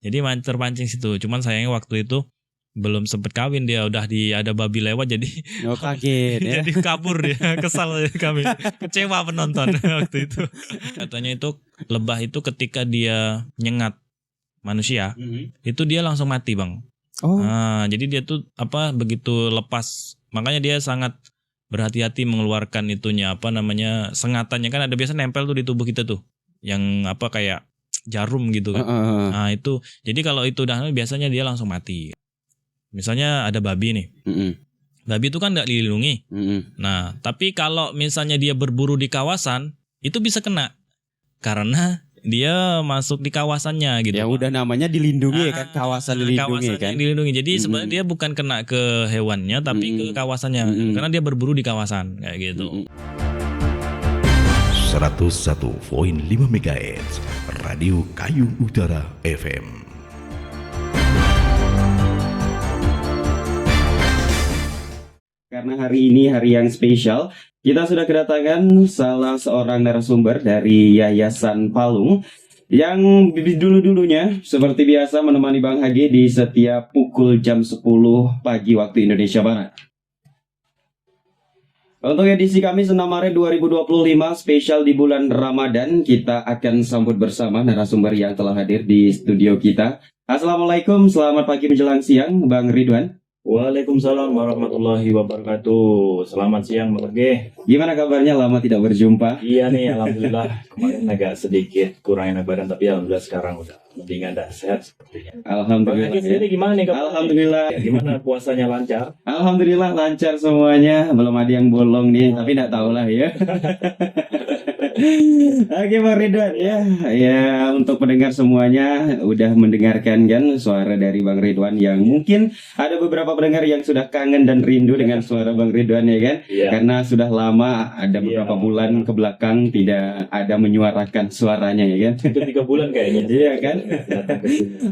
Jadi terpancing situ. Cuman sayangnya waktu itu belum sempet kawin, dia udah ada babi lewat jadi kaget ya. jadi kabur dia, kesal kami, kecewa penonton waktu itu. Katanya itu lebah itu ketika dia nyengat manusia itu dia langsung mati, Bang. Nah, jadi dia tuh begitu lepas, makanya dia sangat berhati-hati mengeluarkan itunya sengatannya, kan ada biasa nempel tuh di tubuh kita tuh yang kayak jarum gitu kan. Nah itu, jadi kalau itu udah biasanya dia langsung mati. Misalnya ada babi nih, babi itu kan nggak dilindungi. Nah, tapi kalau misalnya dia berburu di kawasan, itu bisa kena karena dia masuk di kawasannya gitu. Ya udah namanya dilindungi kan, kawasan dilindungi kan. Dilindungi. Jadi sebenarnya dia bukan kena ke hewannya, tapi ke kawasannya, karena dia berburu di kawasan kayak gitu. 101.5 MHz Radio Kayu Utara FM. Karena hari ini hari yang spesial, kita sudah kedatangan salah seorang narasumber dari Yayasan Palung yang dulu-dulunya seperti biasa menemani Bang Hage di setiap pukul jam 10 pagi waktu Indonesia Barat. Untuk edisi Kamis 6 Maret 2025 spesial di bulan Ramadan, kita akan sambut bersama narasumber yang telah hadir di studio kita. Assalamualaikum, selamat pagi menjelang siang Bang Ridwan. Waalaikumsalam warahmatullahi wabarakatuh. Selamat siang Bang Hage. Gimana kabarnya, lama tidak berjumpa? Iya nih, alhamdulillah. Kemarin agak sedikit kurang enak badan, tapi alhamdulillah sekarang udah mendingan, dah sehat sepertinya. Alhamdulillah. Bang Hage sendiri gimana nih kabarnya? Alhamdulillah. Gimana puasanya, lancar? Alhamdulillah lancar semuanya. Belum ada yang bolong nih, tapi enggak tahu lah ya. Oke Bang Ridwan ya untuk pendengar semuanya udah mendengarkan kan suara dari Bang Ridwan, yang mungkin ada beberapa pendengar yang sudah kangen dan rindu dengan suara Bang Ridwan ya kan, karena sudah lama ada beberapa bulan ke belakang tidak ada menyuarakan suaranya ya kan. Itu 3 bulan kayaknya. Iya kan.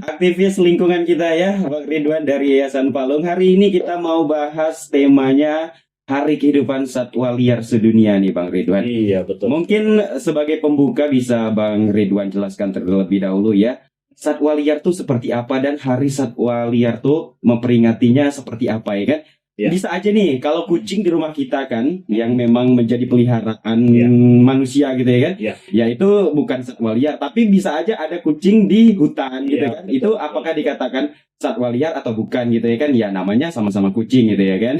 Aktivis lingkungan kita ya Bang Ridwan dari Yayasan Palung. Hari ini kita mau bahas temanya Hari Kehidupan Satwa Liar Sedunia nih Bang Ridwan. Iya betul. Mungkin sebagai pembuka bisa Bang Ridwan jelaskan terlebih dahulu ya, satwa liar tuh seperti apa dan Hari Satwa Liar tuh memperingatinya seperti apa ya kan? Bisa aja nih kalau kucing di rumah kita kan yang memang menjadi peliharaan manusia gitu ya kan, ya itu bukan satwa liar, tapi bisa aja ada kucing di hutan gitu kan, betul, itu apakah dikatakan satwa liar atau bukan gitu ya kan, ya namanya sama-sama kucing gitu ya kan.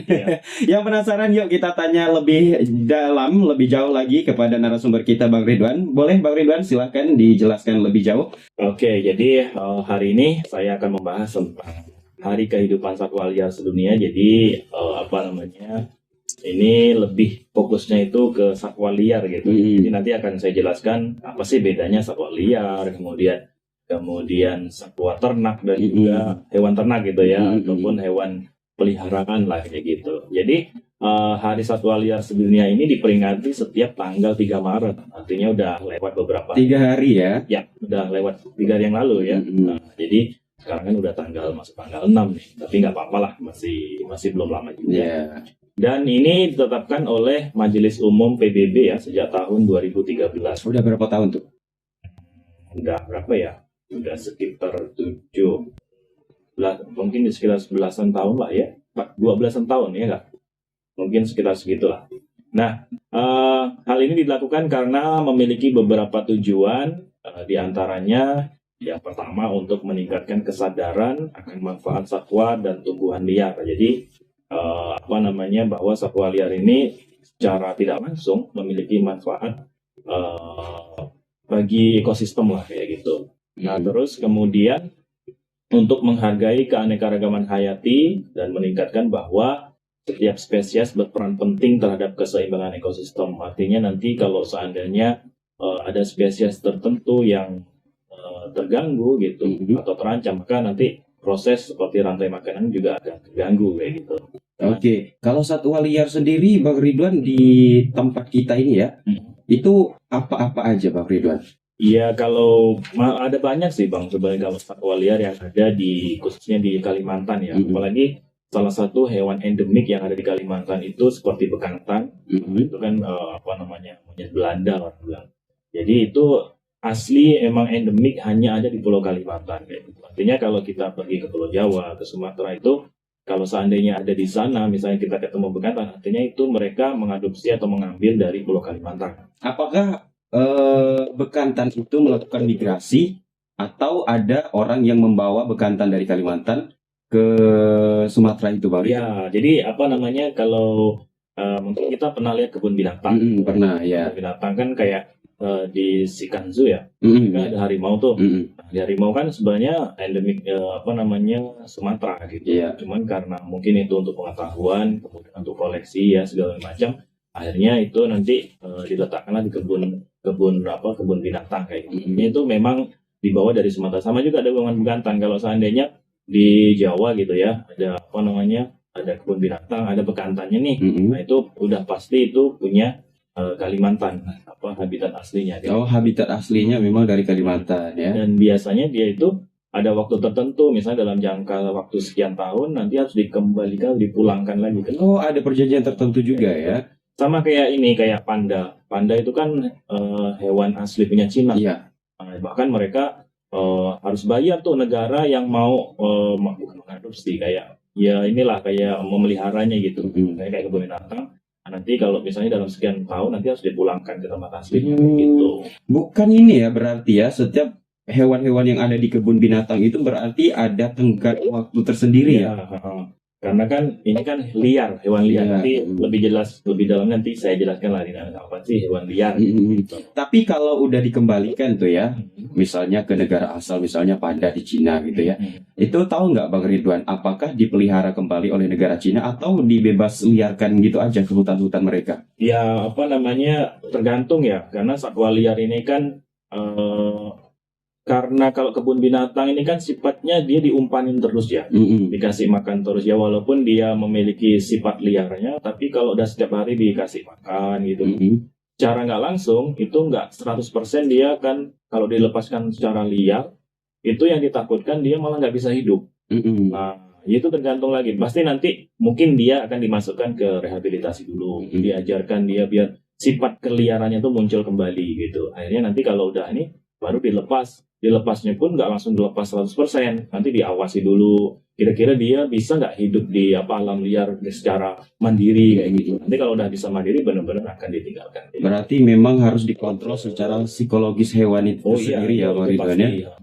Yang penasaran, yuk kita tanya lebih dalam, lebih jauh lagi kepada narasumber kita Bang Ridwan. Boleh Bang Ridwan silahkan dijelaskan lebih jauh. Oke, jadi hari ini saya akan membahas tentang Hari Kehidupan Satwa Liar Sedunia. Jadi ini lebih fokusnya itu ke satwa liar gitu. Jadi nanti akan saya jelaskan apa sih bedanya satwa liar, kemudian satwa ternak dan juga hewan ternak gitu ya, ataupun hewan peliharaan lah kayak gitu. Jadi Hari Satwa Liar Sedunia ini diperingati setiap tanggal 3 Maret. Artinya udah lewat beberapa 3 hari ya. Ya, udah lewat 3 hari yang lalu ya. Jadi sekarang kan udah masuk tanggal 6 nih, tapi nggak apa-apa lah, masih belum lama juga. Dan ini ditetapkan oleh Majelis Umum PBB ya sejak tahun 2013. Udah berapa tahun tuh? Udah berapa ya? Udah sekitar 7, mungkin sekitar 11-an tahun lah ya, 12-an tahun ya nggak? Mungkin sekitar segitulah. Nah, hal ini dilakukan karena memiliki beberapa tujuan, diantaranya yang pertama untuk meningkatkan kesadaran akan manfaat satwa dan tumbuhan liar. Jadi bahwa satwa liar ini secara tidak langsung memiliki manfaat bagi ekosistem lah kayak gitu. Nah, terus kemudian untuk menghargai keanekaragaman hayati dan meningkatkan bahwa setiap spesies berperan penting terhadap keseimbangan ekosistem. Artinya nanti kalau seandainya ada spesies tertentu yang terganggu gitu atau terancam, maka nanti proses seperti rantai makanan juga akan terganggu kayak gitu. Oke, kalau satwa liar sendiri Bang Ridwan di tempat kita ini ya, itu apa-apa aja Bang Ridwan? Iya, kalau ada banyak sih Bang sebenarnya kalau satwa liar yang ada khususnya di Kalimantan ya. Apalagi salah satu hewan endemik yang ada di Kalimantan itu seperti bekantan. Itu kan monyet Belanda orang bilang. Jadi itu asli emang endemik hanya ada di Pulau Kalimantan kayak gitu. Artinya kalau kita pergi ke Pulau Jawa, ke Sumatera itu kalau seandainya ada di sana, misalnya kita ketemu bekantan, artinya itu mereka mengadopsi atau mengambil dari Pulau Kalimantan. Apakah bekantan itu melakukan migrasi atau ada orang yang membawa bekantan dari Kalimantan ke Sumatera itu, Bang? Ya, jadi apa namanya kalau mungkin kita pernah lihat kebun binatang. Pernah ya. Kebun binatang kan kayak di Sikanzu ya, kan ada harimau tuh. Nah, di harimau kan sebenarnya endemik apa namanya Sumatera gitu. Iya. Cuman karena mungkin itu untuk pengetahuan, kemudian untuk koleksi ya segala macam, akhirnya itu nanti diletakkanlah di kebun binatang kayak gitu. Ini itu memang dibawa dari Sumatera. Sama juga ada bangunan bekantan. Kalau seandainya di Jawa gitu ya, ada apa namanya, ada kebun binatang, ada bekantannya nih. Nah itu udah pasti itu punya Kalimantan, apa habitat aslinya. Oh, habitat aslinya memang dari Kalimantan ya. Dan biasanya dia itu ada waktu tertentu, misalnya dalam jangka waktu sekian tahun nanti harus dikembalikan, dipulangkan lagi. Oh, ada perjanjian tertentu juga ya. Sama kayak ini, kayak panda. Panda itu kan hewan asli punya Cina. Iya. Bahkan mereka harus bayar tuh negara yang mau bukan mengadopsi, kayak ya inilah kayak memeliharanya gitu. Kayak kebun binatang. Nanti kalau misalnya dalam sekian tahun nanti harus dipulangkan ke tempat aslinya gitu. Bukan ini ya berarti ya, setiap hewan-hewan yang ada di kebun binatang itu berarti ada tenggat waktu tersendiri ya. Karena kan ini kan liar, hewan liar. Iya. Nanti lebih dalam nanti saya jelaskan lah ini apa sih hewan liar. Tapi kalau udah dikembalikan tuh ya, misalnya ke negara asal, misalnya panda di Cina gitu ya, itu tahu nggak Bang Ridwan, apakah dipelihara kembali oleh negara Cina atau dibebas liarkan gitu aja ke hutan-hutan mereka? Ya apa namanya, tergantung ya, karena satwa liar ini kan karena kalau kebun binatang ini kan sifatnya dia diumpanin terus ya, dikasih makan terus ya, walaupun dia memiliki sifat liarnya, tapi kalau udah setiap hari dikasih makan gitu, cara nggak langsung itu nggak 100% dia kan kalau dilepaskan secara liar, itu yang ditakutkan dia malah nggak bisa hidup. Nah itu tergantung lagi, pasti nanti mungkin dia akan dimasukkan ke rehabilitasi dulu, diajarkan dia biar sifat keliarannya tuh muncul kembali gitu. Akhirnya nanti kalau udah ini baru dilepasnya pun nggak langsung dilepas 100%, nanti diawasi dulu kira-kira dia bisa nggak hidup di alam liar secara mandiri kayak gitu. Nanti kalau udah bisa mandiri benar-benar akan ditinggalkan. Berarti memang harus dikontrol secara psikologis hewan itu sendiri ya Bang Ridwan ya.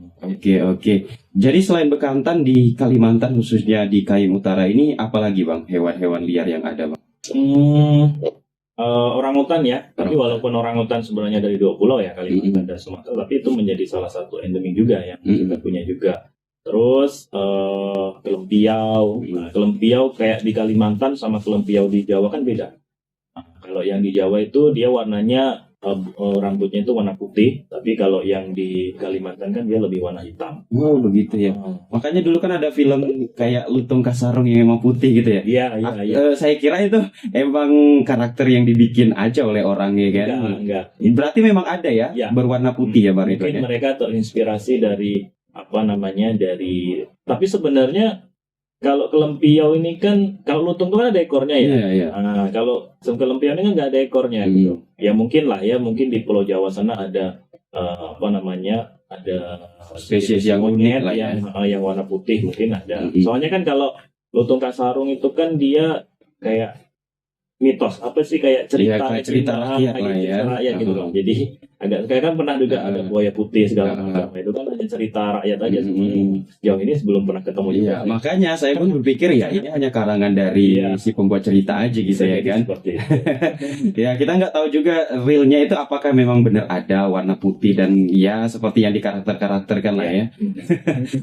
Oke. Jadi selain bekantan di Kalimantan khususnya di Kayung Utara ini, apalagi Bang hewan-hewan liar yang ada Bang? Orangutan ya, tapi walaupun orangutan sebenarnya dari 2 pulau ya, Kalimantan dan Sumatera, tapi itu menjadi salah satu endemik juga yang kita punya juga. Terus kelempiau. Nah, kelempiau kayak di Kalimantan sama kelempiau di Jawa kan beda. Nah, kalau yang di Jawa itu dia warnanya rambutnya itu warna putih, tapi kalau yang di Kalimantan kan dia lebih warna hitam. Wow, begitu ya. Makanya dulu kan ada film kayak Lutung Kasarung yang emang putih gitu ya. Iya. Saya kira itu emang karakter yang dibikin aja oleh orangnya kan. Enggak. Berarti memang ada ya, berwarna putih ya Bang Ridwan. Mungkin mereka terinspirasi dari tapi sebenarnya kalau kelempiau ini kan, kalau lutung itu kan ada ekornya ya. Iya. Nah, kalau kelempiau ini kan nggak ada ekornya gitu. Ya mungkin di Pulau Jawa sana ada ada spesies yang unik lah ya. Yang warna putih mungkin ada. Soalnya kan kalau lutung kasarung itu kan dia kayak mitos apa sih, kayak cerita rakyat lah ya. Cerita rakyat gitu loh. Jadi agak kayak kan pernah juga ada buaya putih segala macam. Itu kan hanya cerita rakyat aja sebenarnya. Jauh ini sebelum pernah ketemu juga. Iya, makanya saya pun berpikir ya ini hanya karangan dari si pembuat cerita aja gitu ya kan. Ya, kita nggak tahu juga realnya itu apakah memang benar ada warna putih dan ya seperti yang dikarakterkan lah ya.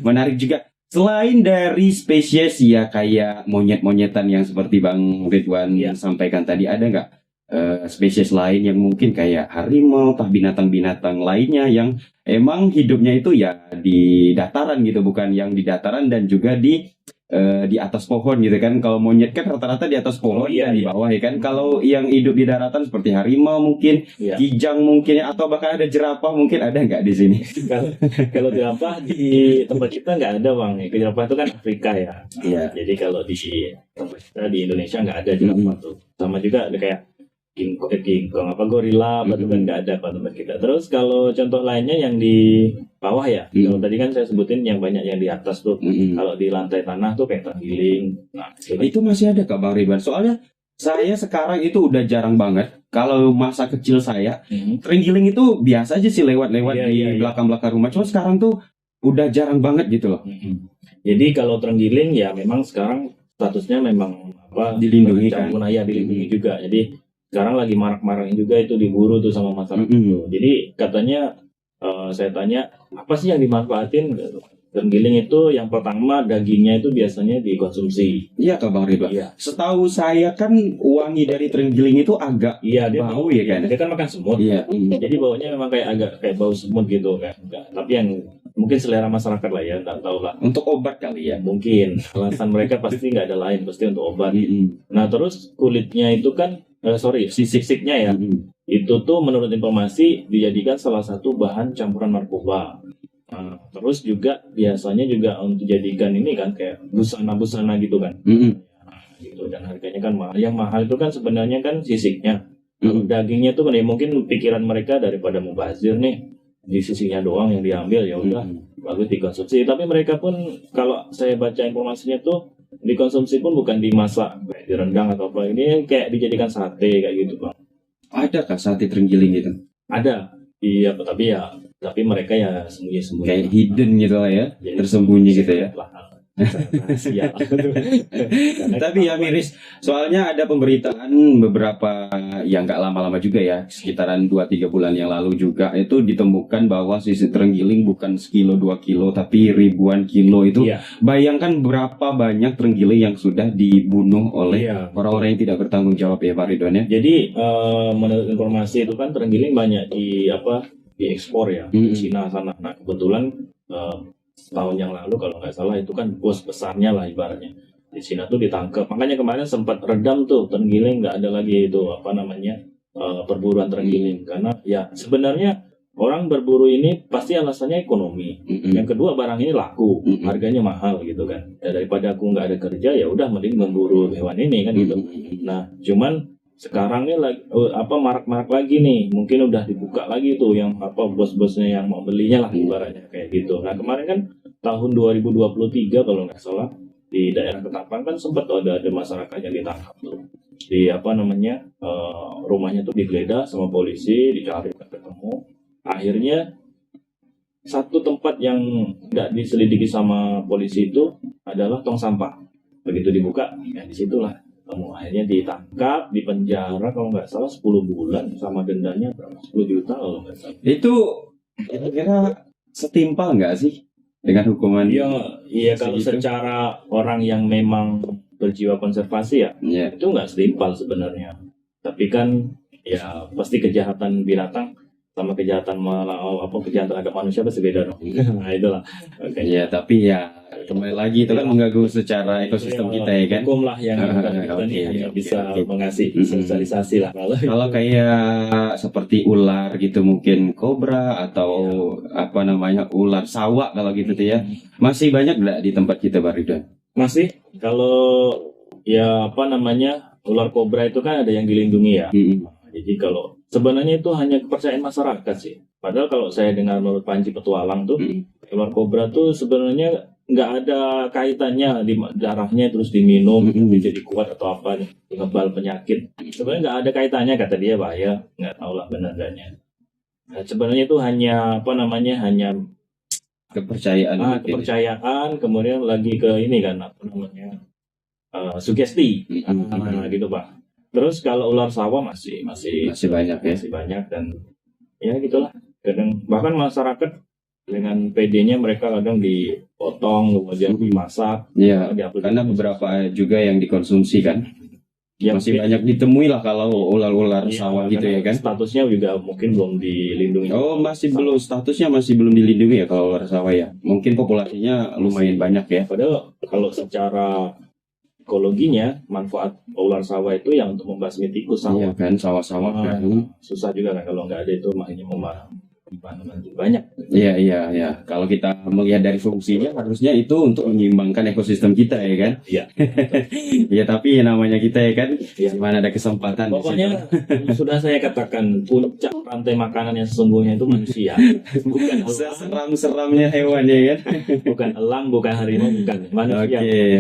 Menarik juga. Selain dari spesies ya kayak monyet-monyetan yang seperti Bang Ridwan sampaikan tadi, ada nggak spesies lain yang mungkin kayak harimau atau binatang-binatang lainnya yang emang hidupnya itu ya di dataran gitu, bukan yang di dataran dan juga di atas pohon gitu kan. Kalau monyet kan rata-rata di atas pohon dan di bawah ya kan. Kalau yang hidup di daratan seperti harimau mungkin, kijang mungkin, atau bahkan ada jerapah mungkin, ada nggak di sini? Kalau jerapah di tempat kita nggak ada Bang. Jerapah itu kan Afrika ya. Iya. Jadi kalau di tempat kita di Indonesia nggak ada jerapah tuh. Sama juga ada kayak King Kong apa gorila apa itu kan nggak ada kalau tempat kita. Terus kalau contoh lainnya yang di bawah ya, kalau tadi kan saya sebutin yang banyak yang di atas tuh. Kalau di lantai tanah tuh kayak terenggiling. Nah, itu masih ada Kak Bang Ridwan? Soalnya saya sekarang itu udah jarang banget. Kalau masa kecil saya, terenggiling itu biasa aja sih lewat-lewat di belakang-belakang rumah. Cuma sekarang tuh udah jarang banget gitu loh. Jadi kalau terenggiling ya memang sekarang statusnya memang dilindungi kan? Dilindungi juga. Jadi sekarang lagi marak-maraknya juga itu diburu tuh sama masyarakat. Jadi katanya saya tanya apa sih yang dimanfaatin? Terenggiling itu yang pertama dagingnya itu biasanya dikonsumsi. Iya Kak Bang Ridwan. Iya. Setahu saya kan wangi dari terenggiling itu agak dia bau ya kan? Dia kan makan semut. Iya. Jadi baunya memang kayak bau semut gitu kan. Tapi yang mungkin selera masyarakat lah ya, nggak tahu lah. Untuk obat kali ya? Mungkin. Alasan mereka pasti nggak ada lain, pasti untuk obat. Nah terus kulitnya itu kan, sisiknya ya. Itu tuh menurut informasi dijadikan salah satu bahan campuran narkoba. Nah, terus juga biasanya juga untuk jadikan ini kan kayak busana-busana gitu kan. Nah, gitu. Dan harganya kan mahal. Yang mahal itu kan sebenarnya kan sisiknya. Dagingnya tuh mungkin pikiran mereka daripada mubazir nih, di sisinya doang yang diambil ya udah bagus dikonsumsi. Tapi mereka pun kalau saya baca informasinya tuh dikonsumsi pun bukan dimasak kayak direndang atau apa, ini kayak dijadikan sate kayak gitu Bang. Ada kah sate terenggiling gitu? Ada. Iya, tapi mereka ya sembunyi-sembunyi. Kayak hidden gitu lah ya, jadi, tersembunyi gitu ya. Tapi ya miris, soalnya ada pemberitaan beberapa yang nggak lama-lama juga ya, sekitaran 2-3 bulan yang lalu juga itu ditemukan bahwa sisi terenggiling bukan sekilo 2 kilo tapi ribuan kilo itu. Bayangkan berapa banyak terenggiling yang sudah dibunuh oleh orang-orang yang tidak bertanggung jawab ya Pak Ridwan ya. Jadi menurut informasi itu kan terenggiling banyak diekspor ya ke Cina sana. Nah kebetulan setahun yang lalu kalau nggak salah itu kan bos besarnya lah ibaratnya di Cina tuh ditangkap. Makanya kemarin sempat redam tuh terenggiling, nggak ada lagi itu perburuan terenggiling karena ya sebenarnya orang berburu ini pasti alasannya ekonomi. Yang kedua barang ini laku, harganya mahal gitu kan. Ya, daripada aku nggak ada kerja ya udah mending memburu hewan ini kan gitu. Nah cuman sekarang ini marak-marak lagi nih, mungkin udah dibuka lagi tuh yang bos-bosnya yang mau belinya lah ibaratnya kayak gitu. Nah kemarin kan tahun 2023 kalau nggak salah di daerah Ketapang kan sempat ada masyarakat yang ditangkap tuh di rumahnya tuh digeledah sama polisi, dicari ketemu. Akhirnya satu tempat yang nggak diselidiki sama polisi itu adalah tong sampah. Begitu dibuka ya disitulah akhirnya ditangkap, dipenjara kalau nggak salah 10 bulan sama dendanya berapa? 10 juta kalau nggak salah. Itu kira-kira setimpal nggak sih dengan hukuman? Iya kalau secara orang yang memang berjiwa konservasi ya itu nggak setimpal sebenarnya. Tapi kan ya pasti kejahatan binatang sama kejahatan kejahatan ada manusia pasti beda dong. Nah itulah. Ya tapi ya kembali lagi itu kan mengganggu secara ekosistem kita ya kan. Hukum lah yang kita bisa mengasih sosialisasi lah. Kalau kayak seperti ular gitu mungkin kobra atau ular sawah kalau gitu tuh ya masih banyak nggak di tempat kita Pak Ridwan? Masih. Kalau ular kobra itu kan ada yang dilindungi ya. Jadi kalau sebenarnya itu hanya kepercayaan masyarakat sih. Padahal kalau saya dengar menurut Panji Petualang tuh, ular kobra tuh sebenarnya nggak ada kaitannya di darahnya terus diminum jadi kuat atau apa nih, ngebal penyakit. Sebenarnya nggak ada kaitannya kata dia bahaya, nggak tahu lah benar enggaknya. Nah, sebenarnya itu hanya hanya kepercayaan, kemudian lagi ke ini kan sugesti, gitu Pak. Terus kalau ular sawah masih banyak ya. Masih banyak dan ya gitulah. Kadang bahkan masyarakat dengan PD-nya mereka kadang dipotong kemudian dimasak. Iya. Karena beberapa juga yang dikonsumsi kan. Ya, masih banyak ditemui lah kalau ular-ular sawah gitu ya kan. Statusnya juga mungkin belum dilindungi. Statusnya masih belum dilindungi ya kalau ular sawah ya. Mungkin populasinya lumayan banyak ya. Padahal kalau secara ekologinya manfaat ular sawah itu yang untuk membasmi tikus sawah. Iya kan, sawah-sawah kan. Susah juga kan kalau nggak ada itu makanya banyak. Iya. Kalau kita melihat dari fungsinya harusnya itu untuk menyeimbangkan ekosistem kita ya kan. Iya. Ya tapi namanya kita ya kan, Iya. mana ada kesempatan. di Pokoknya sudah saya katakan puncak rantai makanan yang sesungguhnya itu manusia, bukan situ. elang, Seram-seramnya hewan ya kan. bukan elang, bukan harimau, bukan manusia.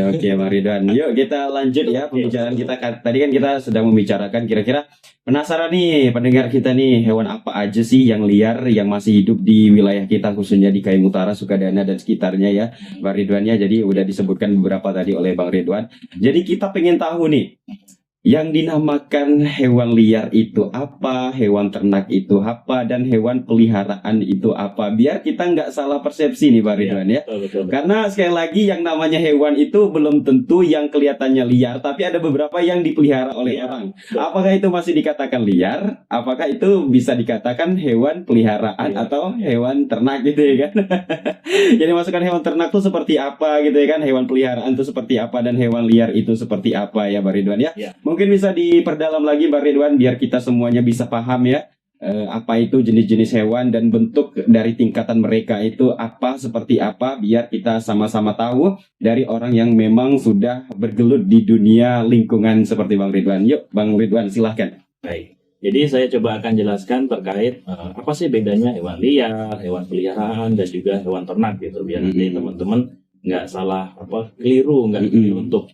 Oke, Bang Ridwan. Yuk kita lanjut ya pembicaraan kita. Tadi kan kita sedang membicarakan kira-kira penasaran nih pendengar kita nih, hewan apa aja sih yang liar yang masih hidup di wilayah kita khususnya di Kayung Utara, Sukadana dan sekitarnya ya, Bang Ridwan ya. Jadi udah disebutkan beberapa tadi oleh Bang Ridwan. Jadi kita pengen tahu nih, yang dinamakan hewan liar itu apa, hewan ternak itu apa, dan hewan peliharaan itu apa. Biar kita nggak salah persepsi nih Bang Ridwan ya. Betul. Karena sekali lagi yang namanya hewan itu belum tentu yang kelihatannya liar, tapi ada beberapa yang dipelihara oleh orang. Apakah itu masih dikatakan liar? Apakah itu bisa dikatakan hewan peliharaan atau hewan ternak gitu ya kan? Jadi masukkan hewan ternak itu seperti apa gitu ya kan? Hewan peliharaan itu seperti apa dan hewan liar itu seperti apa ya Bang Ridwan ya? Mungkin bisa diperdalam lagi Bang Ridwan biar kita semuanya bisa paham ya. Apa itu jenis-jenis hewan dan bentuk dari tingkatan mereka itu apa, seperti apa, biar kita sama-sama tahu dari orang yang memang sudah bergelut di dunia lingkungan seperti Bang Ridwan. Yuk Bang Ridwan silahkan. Baik. Jadi saya coba akan jelaskan terkait apa sih bedanya hewan liar, hewan peliharaan, dan juga hewan ternak gitu, biar nanti teman-teman nggak salah keliru, nggak keliru untuk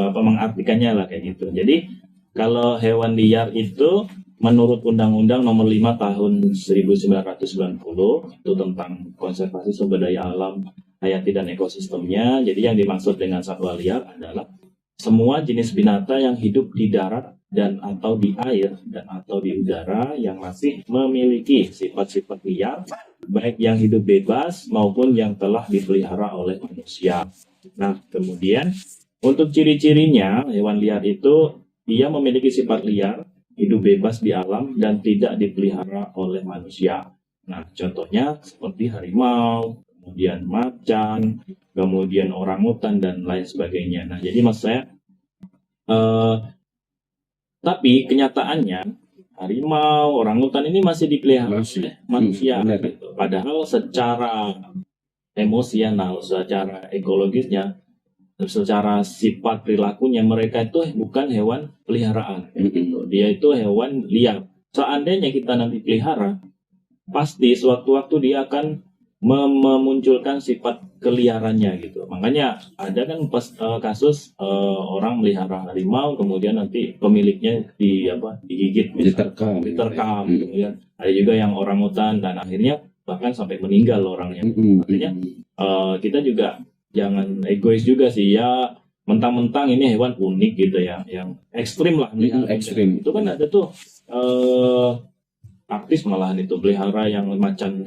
mengartikannya lah kayak gitu. Jadi kalau hewan liar itu menurut Undang-Undang Nomor 5 Tahun 1990 itu tentang konservasi sumber daya alam, hayati dan ekosistemnya. Jadi yang dimaksud dengan satwa liar adalah semua jenis binatang yang hidup di darat dan atau di air dan atau di udara yang masih memiliki sifat-sifat liar, baik yang hidup bebas maupun yang telah dipelihara oleh manusia. Nah, kemudian untuk ciri-cirinya, hewan liar itu dia memiliki sifat liar, hidup bebas di alam dan tidak dipelihara oleh manusia. Nah, contohnya seperti harimau, kemudian macan, kemudian orangutan dan lain sebagainya. Nah, jadi maksud saya tapi kenyataannya harimau, orangutan ini masih dipelihara oleh manusia. Gitu. Padahal secara emosional, secara ekologisnya, secara sifat perilakunya mereka itu bukan hewan peliharaan. Gitu. Dia itu hewan liar. Seandainya kita nanti pelihara, pasti sewaktu-waktu dia akan memunculkan sifat keliarannya gitu. Makanya ada kan kasus orang melihara harimau kemudian nanti pemiliknya digigit, diterkam. Kemudian ada juga yang orangutan dan akhirnya bahkan sampai meninggal orangnya. Artinya kita juga jangan egois juga sih ya, mentang-mentang ini hewan unik gitu ya, yang ekstrim lah melihara. Ekstrim. Itu kan ada tuh artis malahan itu pelihara yang macan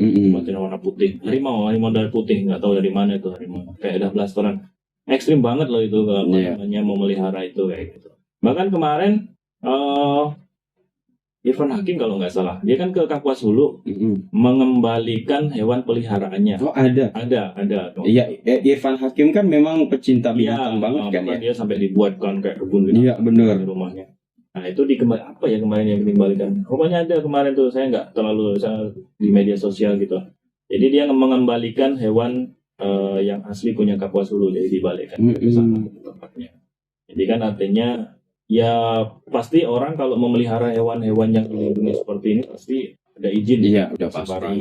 warna putih, harimau dari putih, nggak tahu dari mana itu harimau, kayak ada blasteran, ekstrim banget loh itu namanya mau melihara itu kayak gitu. Bahkan kemarin Irfan Hakim kalau nggak salah, dia kan ke Kapuas Hulu mengembalikan hewan peliharaannya. Oh ada. Iya, Irfan Hakim kan memang pecinta binatang banget kan ya. Dia sampai dibuatkan kayak kebun binatang. Iya benar. Di rumahnya. Nah itu kemarin yang dikembalikan. Pokoknya ada kemarin tuh, saya nggak terlalu di media sosial gitu. Jadi dia mengembalikan hewan yang asli punya Kapuas Hulu, jadi dibalikan ke sana tempatnya. Jadi kan artinya ya pasti orang kalau memelihara hewan-hewan yang dilindungi seperti ini pasti ada izin. Iya udah pasti.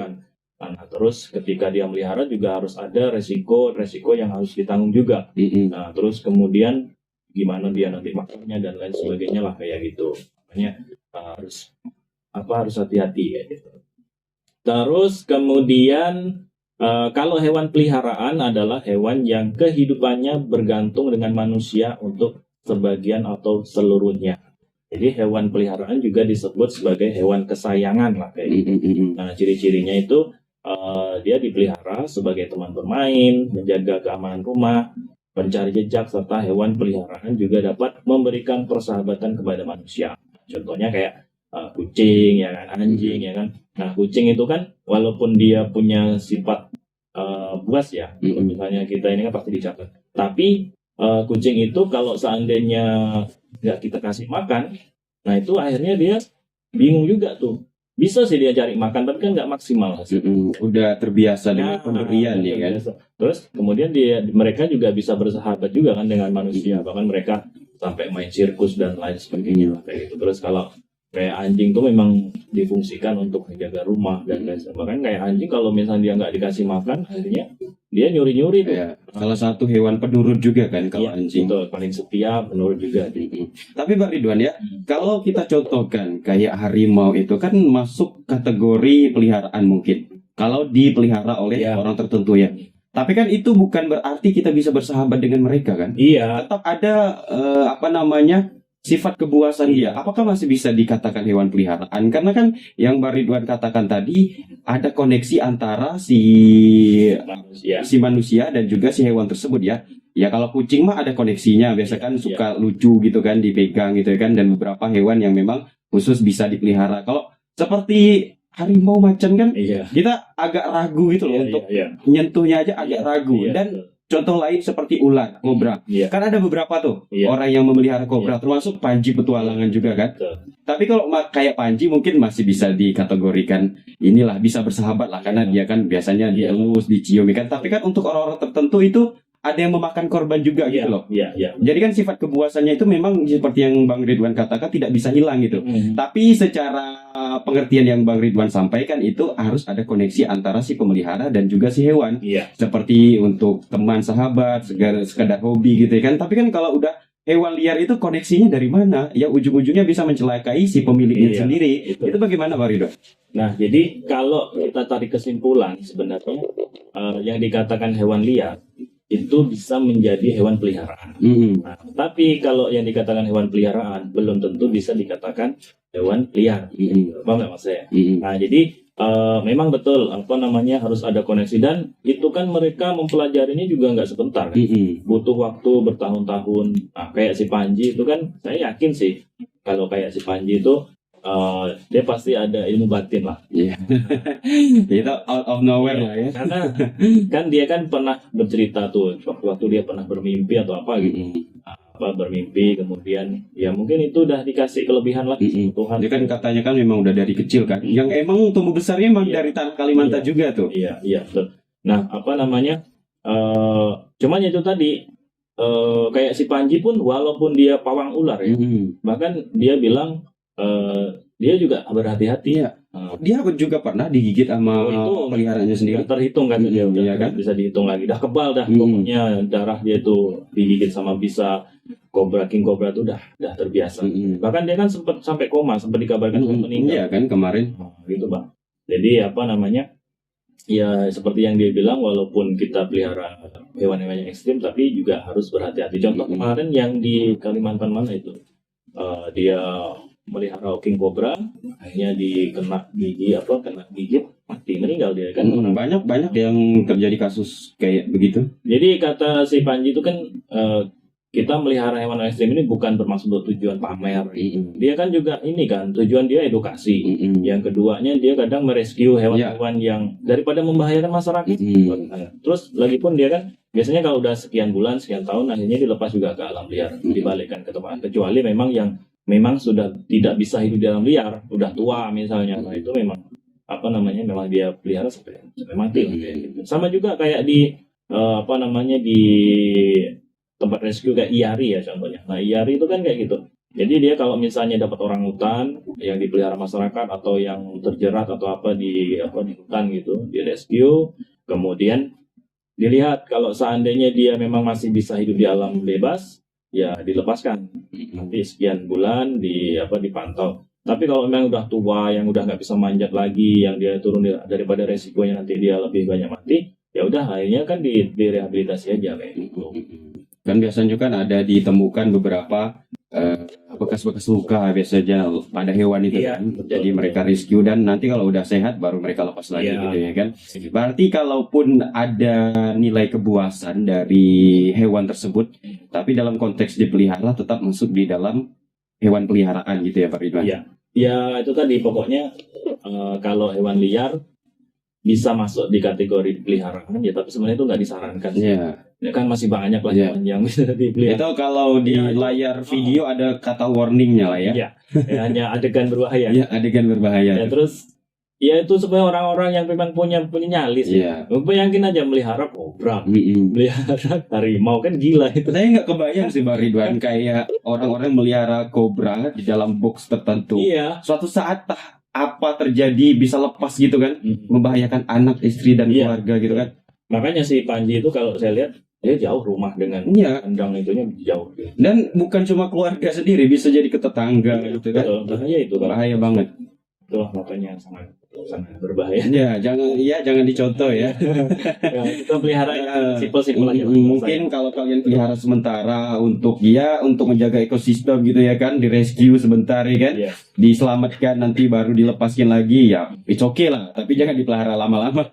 Nah, terus ketika dia melihara juga harus ada resiko yang harus ditanggung juga. Nah terus kemudian gimana dia nanti makannya dan lain sebagainya lah kayak gitu. Makanya harus hati-hati ya gitu. Terus kemudian kalau hewan peliharaan adalah hewan yang kehidupannya bergantung dengan manusia untuk sebagian atau seluruhnya. Jadi hewan peliharaan juga disebut sebagai hewan kesayangan lah kayak gitu. Nah ciri-cirinya itu dia dipelihara sebagai teman bermain, menjaga keamanan rumah, pencari jejak, serta hewan peliharaan juga dapat memberikan persahabatan kepada manusia. Contohnya kayak kucing, ya kan, anjing, ya kan. Nah, kucing itu kan walaupun dia punya sifat buas ya, misalnya kita ini kan pasti dicatat. Tapi kucing itu kalau seandainya nggak kita kasih makan, nah itu akhirnya dia bingung juga tuh. bisa sih dia cari makan, tapi kan nggak maksimal hasilnya. Udah terbiasa dengan pemberian ya kan. Terus kemudian mereka juga bisa bersahabat juga kan dengan manusia, bahkan mereka sampai main sirkus dan lain sebagainya kayak gitu. Terus kalau kayak anjing tuh memang difungsikan untuk menjaga rumah dan lain sebagainya. Bahkan kayak anjing kalau misalnya dia nggak dikasih makan, akhirnya dia nyuri-nyuri tuh. Ya, salah satu hewan penurut juga kan kalau anjing. Betul, paling setia penurut juga. Tapi Bang Ridwan ya, kalau kita contohkan kayak harimau itu kan masuk kategori peliharaan mungkin. Kalau dipelihara oleh orang tertentu ya. Tapi kan itu bukan berarti kita bisa bersahabat dengan mereka kan? Iya. Tetap ada sifat kebuasan dia. Apakah masih bisa dikatakan hewan peliharaan? Karena kan yang Bang Ridwan katakan tadi ada koneksi antara si manusia dan juga si hewan tersebut ya. Ya kalau kucing mah ada koneksinya, biasa kan suka lucu gitu kan dipegang gitu kan, dan beberapa hewan yang memang khusus bisa dipelihara. Kalau seperti harimau macan kan kita agak ragu gitu loh untuk nyentuhnya aja agak ragu. Dan contoh lain seperti ular, kobra. Kan ada beberapa tuh orang yang memelihara kobra, termasuk Panji Petualangan juga kan. Tapi kalau kayak Panji mungkin masih bisa dikategorikan inilah bisa bersahabat lah, karena dia kan biasanya dielus, dicium kan. Tapi kan untuk orang-orang tertentu itu ada yang memakan korban juga gitu loh. Jadi kan sifat kebuasannya itu memang seperti yang Bang Ridwan katakan tidak bisa hilang gitu. Tapi secara pengertian yang Bang Ridwan sampaikan itu harus ada koneksi antara si pemelihara dan juga si hewan. Seperti untuk teman, sahabat, sekedar hobi gitu kan. Tapi kan kalau udah hewan liar itu koneksinya dari mana? Yang ujung-ujungnya bisa mencelakai si pemiliknya sendiri. Itu bagaimana Bang Ridwan? Nah, jadi kalau kita tarik kesimpulan sebenarnya yang dikatakan hewan liar itu bisa menjadi hewan peliharaan. Nah, tapi kalau yang dikatakan hewan peliharaan belum tentu bisa dikatakan hewan liar. Paham nggak Mas saya? Nah, jadi memang betul harus ada koneksi, dan itu kan mereka mempelajarinya juga nggak sebentar kan? Butuh waktu bertahun-tahun. Nah, kayak si Panji itu kan saya yakin sih kalau kayak si Panji itu dia pasti ada ilmu batin lah. Itu out of nowhere lah ya. Karena kan dia kan pernah bercerita tuh waktu dia pernah bermimpi atau apa gitu. Bermimpi kemudian ya mungkin itu udah dikasih kelebihan lah Tuhan. Dia kan katanya kan memang udah dari kecil kan. Yang emang tumbuh besarnya emang dari tanah Kalimantan juga tuh. Iya betul. Nah, cuman itu tadi kayak si Panji pun walaupun dia pawang ular ya. Bahkan dia bilang dia juga berhati-hati. Dia juga pernah digigit sama peliharaannya sendiri. Terhitung kan dia kan bisa dihitung lagi. Dah kebal dah pokoknya darah dia tuh digigit sama bisa king cobra tuh dah terbiasa. Bahkan dia kan sempat sampai koma, sempat dikabarkan meninggal. Iya kan kemarin. Gitu Bang. Jadi ya seperti yang dia bilang, walaupun kita pelihara hewan-hewan yang ekstrim tapi juga harus berhati-hati. Contoh kemarin yang di Kalimantan mana itu? Dia melihara king cobra, akhirnya kena gigit, mati, meninggal dia kan. Banyak yang terjadi kasus kayak begitu. Jadi kata si Panji itu kan kita melihara hewan ekstrim ini bukan bermaksud untuk tujuan pamer. Dia kan juga ini kan tujuan dia edukasi. Yang keduanya dia kadang merescue hewan-hewan yang daripada membahayakan masyarakat. Terus lagi pun dia kan biasanya kalau udah sekian bulan, sekian tahun akhirnya dilepas juga ke alam liar, dibalikkan ke tempat, kecuali memang sudah tidak bisa hidup di alam liar, udah tua misalnya. Nah, itu memang memang dia pelihara sampai mati gitu. Sama juga kayak di di tempat rescue kayak IARI ya contohnya. Nah, IARI itu kan kayak gitu. Jadi dia kalau misalnya dapat orang hutan yang dipelihara masyarakat atau yang terjerat atau di hutan gitu, di rescue, kemudian dilihat kalau seandainya dia memang masih bisa hidup di alam bebas, ya dilepaskan. Nanti sekian bulan dipantau. Tapi kalau memang udah tua, yang udah nggak bisa manjat lagi, yang dia turun daripada resikonya nanti dia lebih banyak mati, ya udah akhirnya kan direhabilitasi aja kayak gitu. Kan biasanya juga ada ditemukan beberapa bekas-bekas luka biasanya pada hewan itu kan. Betul, jadi mereka rescue dan nanti kalau udah sehat baru mereka lepas lagi gitu ya kan. Berarti kalaupun ada nilai kebuasan dari hewan tersebut, tapi dalam konteks dipelihara tetap masuk di dalam hewan peliharaan gitu ya Pak Ridwan. Ya itu tadi pokoknya kalau hewan liar bisa masuk di kategori peliharaan ya, tapi sebenarnya itu nggak disarankan. Iya. Ya kan masih banyak lah Iya. yang bisa dipelihara. Itu kalau di Iya, itu. layar video ada kata warningnya lah ya. Iya. Ya, hanya adegan berbahaya. Iya, adegan berbahaya. Ya, terus ya itu supaya orang-orang yang memang punya nyali sih. Iya. Bayangin aja melihara kobra, Mm-mm. melihara harimau, kan gila itu. Saya nggak kebayang sih Bang Ridwan kayak orang-orang melihara kobra di dalam box tertentu. Iya. Suatu saat apa terjadi bisa lepas gitu kan, membahayakan anak, istri dan Iya. keluarga gitu kan. Makanya si Panji itu kalau saya lihat dia jauh rumah dengan Iya. kandang itunya jauh. Dan bukan cuma keluarga sendiri, bisa jadi ke tetangga gitu kan. Betul, bahaya itu kan. Bahaya banget. Itulah makanya sangat berbahaya. Ya, jangan dicontoh ya. Ya, kita pelihara yang simpel-simpel aja. Mungkin kalau kalian pelihara sementara untuk menjaga ekosistem gitu ya kan, di rescue sebentar ya kan, Iya. diselamatkan nanti baru dilepaskan lagi ya, it's okay lah. Tapi jangan dipelihara lama-lama.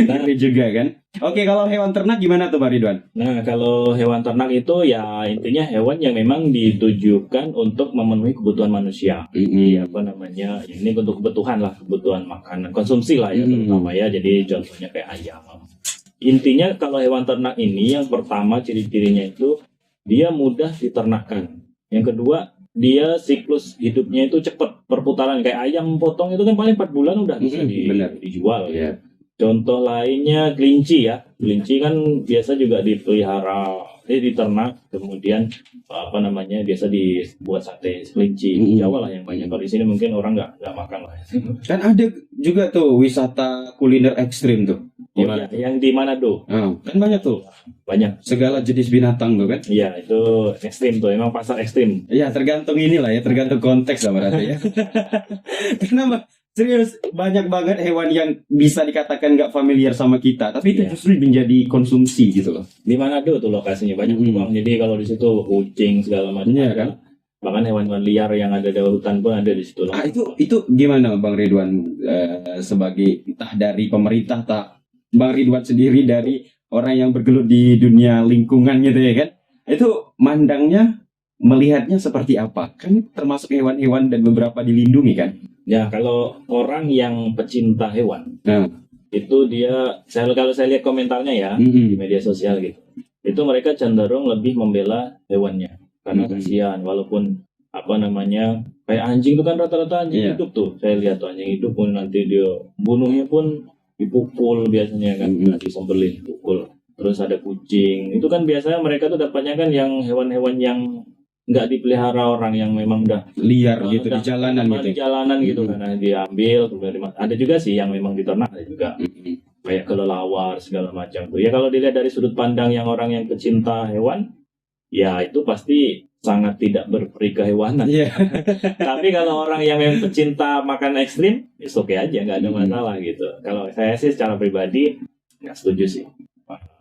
Ngeri juga kan. Oke, kalau hewan ternak gimana tuh Pak Ridwan? Nah, kalau hewan ternak itu ya intinya hewan yang memang ditujukan untuk memenuhi kebutuhan manusia. Apa namanya? Ini untuk kebutuhan lah, kebutuhan makanan, konsumsi lah ya terutama ya. Jadi contohnya kayak ayam. Intinya kalau hewan ternak ini yang pertama ciri-cirinya itu dia mudah diternakkan. Yang kedua, dia siklus hidupnya itu cepat, perputaran kayak ayam potong itu kan paling 4 bulan udah bisa benar. dijual. Iya. Contoh lainnya kelinci ya. Kelinci kan biasa juga dipelihara, diternak, kemudian apa namanya biasa dibuat sate kelinci. Jawa lah yang banyak. Kalau di sini mungkin orang nggak makan lah. Kan ada juga tuh wisata kuliner ekstrim tuh. Oh, iya, yang di Manado Kan banyak tuh. banyak. Segala jenis binatang tuh kan. Iya, itu ekstrim tuh, emang pasar ekstrim. Ya tergantung inilah ya, tergantung konteks lah berarti ya. Kenapa? Serius, banyak banget hewan yang bisa dikatakan nggak familiar sama kita, tapi itu Iya. justru menjadi konsumsi gitu loh. Di Manado tuh lokasinya banyak uang. Jadi kalau di situ kucing segala macam. Iya, ada. kan? Bahkan hewan-hewan liar yang ada di hutan pun ada di situ. Itu gimana Bang Ridwan sebagai entah dari pemerintah Bang Ridwan sendiri dari orang yang bergelut di dunia lingkungan gitu ya kan? Itu mandangnya melihatnya seperti apa? Kan termasuk hewan-hewan dan beberapa dilindungi kan? Ya, kalau orang yang pecinta hewan, Nah. itu dia, kalau saya lihat komentarnya ya di media sosial gitu, itu mereka cenderung lebih membela hewannya karena kasihan, walaupun apa namanya kayak anjing itu kan rata-rata anjing hidup tuh, saya lihat tuh anjing hidup pun nanti dia bunuhnya pun dipukul biasanya kan, disembelih, dipukul. Terus ada kucing, itu kan biasanya mereka tuh dapatnya kan yang hewan-hewan yang nggak dipelihara orang yang memang udah liar gitu di jalanan gitu. Di jalanan gitu karena diambil kemudian ada juga sih yang memang diternak, ada juga kayak kelelawar segala macam tuh. Ya kalau dilihat dari sudut pandang yang orang yang pecinta hewan, ya itu pasti sangat tidak berperi kehewanan. Iya. Tapi kalau orang yang memang pecinta makan ekstrim, ya oke aja, nggak ada masalah gitu. Kalau saya sih secara pribadi nggak setuju sih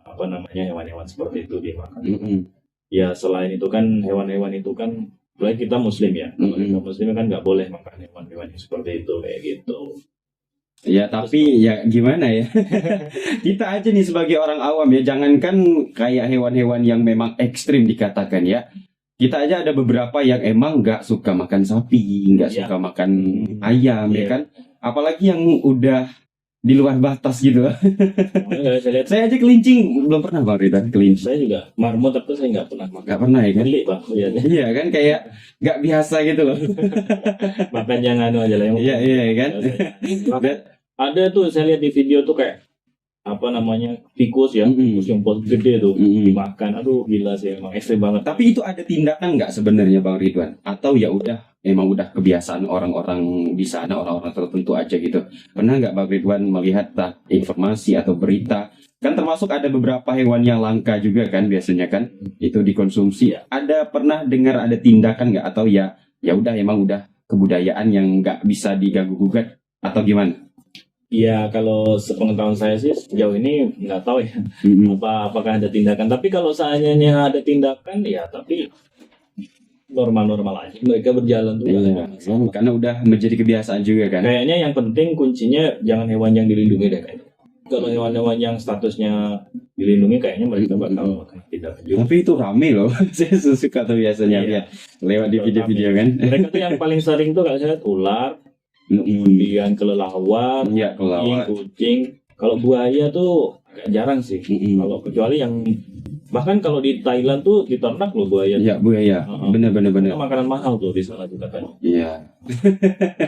apa namanya hewan-hewan seperti itu dimakan. Ya selain itu kan hewan-hewan itu kan, mulai kita muslim ya, kalau kita muslim kan nggak boleh makan hewan-hewan yang seperti itu kayak gitu. Ya tapi ya gimana ya, kita aja nih sebagai orang awam ya, jangankan kayak hewan-hewan yang memang ekstrim dikatakan ya, kita aja ada beberapa yang emang nggak suka makan sapi, nggak suka makan ayam ya kan, apalagi yang udah di luar batas gitu. Saya aja kelinci belum pernah Bang Rita, kelinci. Saya juga marmut tapi saya nggak pernah makan. Nggak pernah ya kan? Geli Bang, Iya kan, kayak nggak biasa gitu loh. Makan yang anu aja lah yang. Iya kan. Ada tuh saya lihat di video tuh kayak apa namanya tikus ya, tikus yang pot gede tuh dimakan. Aduh gila sih, emang ekstrim banget. Tapi itu ada tindakan nggak sebenarnya Bang Ridwan? Atau ya emang udah kebiasaan orang-orang di sana, orang-orang tertentu aja gitu. Pernah nggak Bang Ridwan melihat informasi atau berita? Kan termasuk ada beberapa hewan yang langka juga kan biasanya kan itu dikonsumsi. Ada pernah dengar ada tindakan nggak? Atau ya udah emang udah kebudayaan yang nggak bisa diganggu gugat atau gimana? Ya kalau sepengetahuan saya sih sejauh ini nggak tahu ya apakah ada tindakan. Tapi kalau seandainya ada tindakan ya tapi normal-normal aja. Mereka berjalan tuh. Karena udah menjadi kebiasaan juga kan. Kayaknya yang penting kuncinya jangan hewan yang dilindungi deh kayaknya. Kalau hewan-hewan yang statusnya dilindungi kayaknya mereka bakal tindakan juga. Tapi itu rame loh. Saya suka tuh biasanya lihat lewat di video-video kan. Mereka tuh yang paling sering tuh kalau saya lihat ular, kemudian kelelawar, Iya, kelelawar. kucing. Kalau buaya tuh agak jarang sih. Kalau kecuali yang bahkan kalau di Thailand tuh diternak loh buaya. Iya, buaya. Bener. Itu makanan mahal tuh di sana tuh katanya. Iya.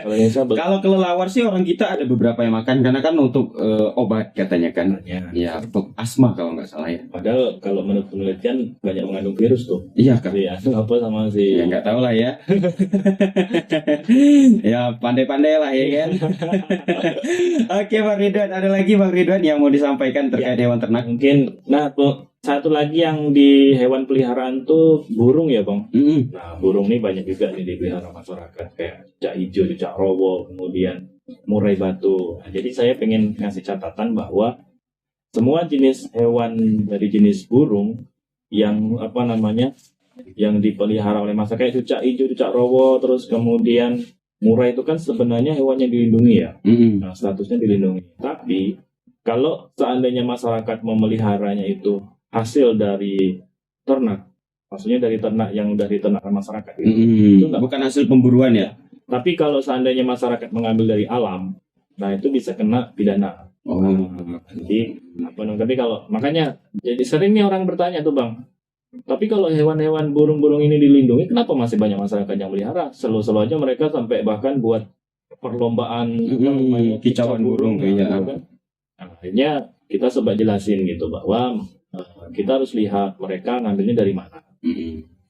Kalau Indonesia Kalau kelelawar sih orang kita ada beberapa yang makan karena kan untuk obat katanya kan. Iya, untuk asma kalau nggak salah ya. Padahal kalau menurut penelitian banyak mengandung virus tuh. Iya kan. Iya, apa sama si Ya nggak tahu lah ya. Ya pandai-pandai lah ya kan. Oke Bang Ridwan, ada lagi Bang Ridwan yang mau disampaikan terkait hewan ternak? mungkin. Nah, tuh satu lagi yang di hewan peliharaan tuh burung ya Bang. Nah, burung ini banyak juga nih dipelihara masyarakat kayak cicak hijau, cicak rowo, kemudian murai batu. Nah, jadi saya pengen ngasih catatan bahwa semua jenis hewan dari jenis burung yang yang dipelihara oleh masyarakat kayak cicak hijau, cicak rowo, terus kemudian murai itu kan sebenarnya hewan yang dilindungi ya. Nah, statusnya dilindungi. Tapi kalau seandainya masyarakat memeliharanya itu hasil dari ternak, maksudnya dari ternak yang udah diternakan masyarakat itu Bukan hasil pemburuan ya? tapi kalau seandainya masyarakat mengambil dari alam, nah itu bisa kena pidana. Jadi tapi kalau makanya jadi sering nih orang bertanya tuh Bang, tapi kalau hewan-hewan burung-burung ini dilindungi, kenapa masih banyak masyarakat yang melihara? Selalu aja mereka sampai bahkan buat perlombaan kicauan burung gitu ya. kan. Nah, akhirnya kita coba jelasin gitu bahwa kita harus lihat mereka ngambilnya dari mana.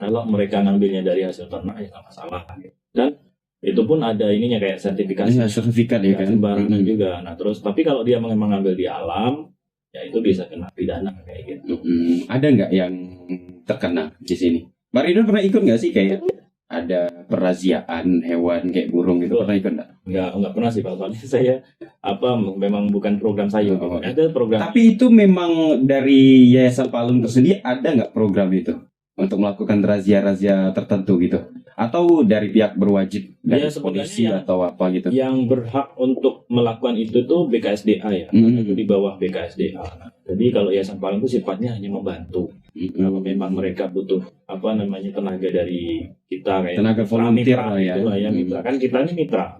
Kalau mereka ngambilnya dari hasil ternak ya nggak masalah. Dan itu pun ada ininya kayak sertifikasi. Iya, sertifikat ya kan. Sembarangan juga. Nah terus tapi kalau dia memang ngambil di alam, ya itu bisa kena pidana kayak gitu. Ada nggak yang terkena di sini? Bang Ridwan pernah ikut nggak sih kayak ada peraziaan hewan kayak burung gitu, pernah ikut nggak? Nggak pernah sih Pak, soalnya saya memang bukan program saya. Ada program. Tapi itu memang dari Yayasan Palung tersendiri ada nggak program itu untuk melakukan razia-razia tertentu gitu? Atau dari pihak berwajib dari polisi atau apa gitu? Yang berhak untuk melakukan itu tuh BKSDA ya, itu di bawah BKSDA. Jadi kalau Yayasan Palung itu sifatnya hanya membantu. Kalau memang mereka butuh tenaga dari kita kayak tenaga volunteer lah ya. Mitra kan kita ini mitra.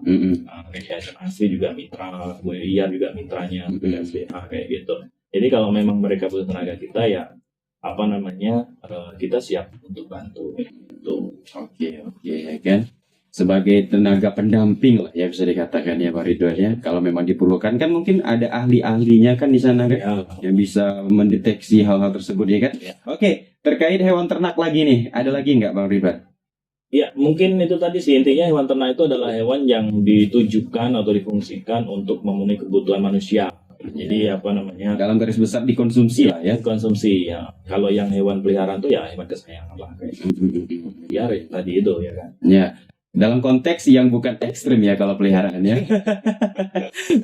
Yayasan Asri juga mitra, kemudian juga mitranya BKSDA kayak gitu. Jadi kalau memang mereka butuh tenaga kita ya kita siap untuk bantu gitu. Oke ya kan. Sebagai tenaga pendamping lah ya bisa dikatakan ya Pak Ridwan ya. Kalau memang diperlukan kan mungkin ada ahli-ahlinya kan di sana kan yang bisa mendeteksi hal-hal tersebut ya kan. Oke, terkait hewan ternak lagi nih, ada lagi nggak Bang Ridwan? Ya mungkin itu tadi sih intinya hewan ternak itu adalah hewan yang ditujukan atau difungsikan untuk memenuhi kebutuhan manusia. Jadi dalam garis besar dikonsumsi lah ya. Konsumsi ya. Kalau yang hewan peliharaan tuh ya hewan kesayangan lah kayak ya tadi itu ya kan. Ya. Dalam konteks yang bukan ekstrim ya kalau peliharaan ya.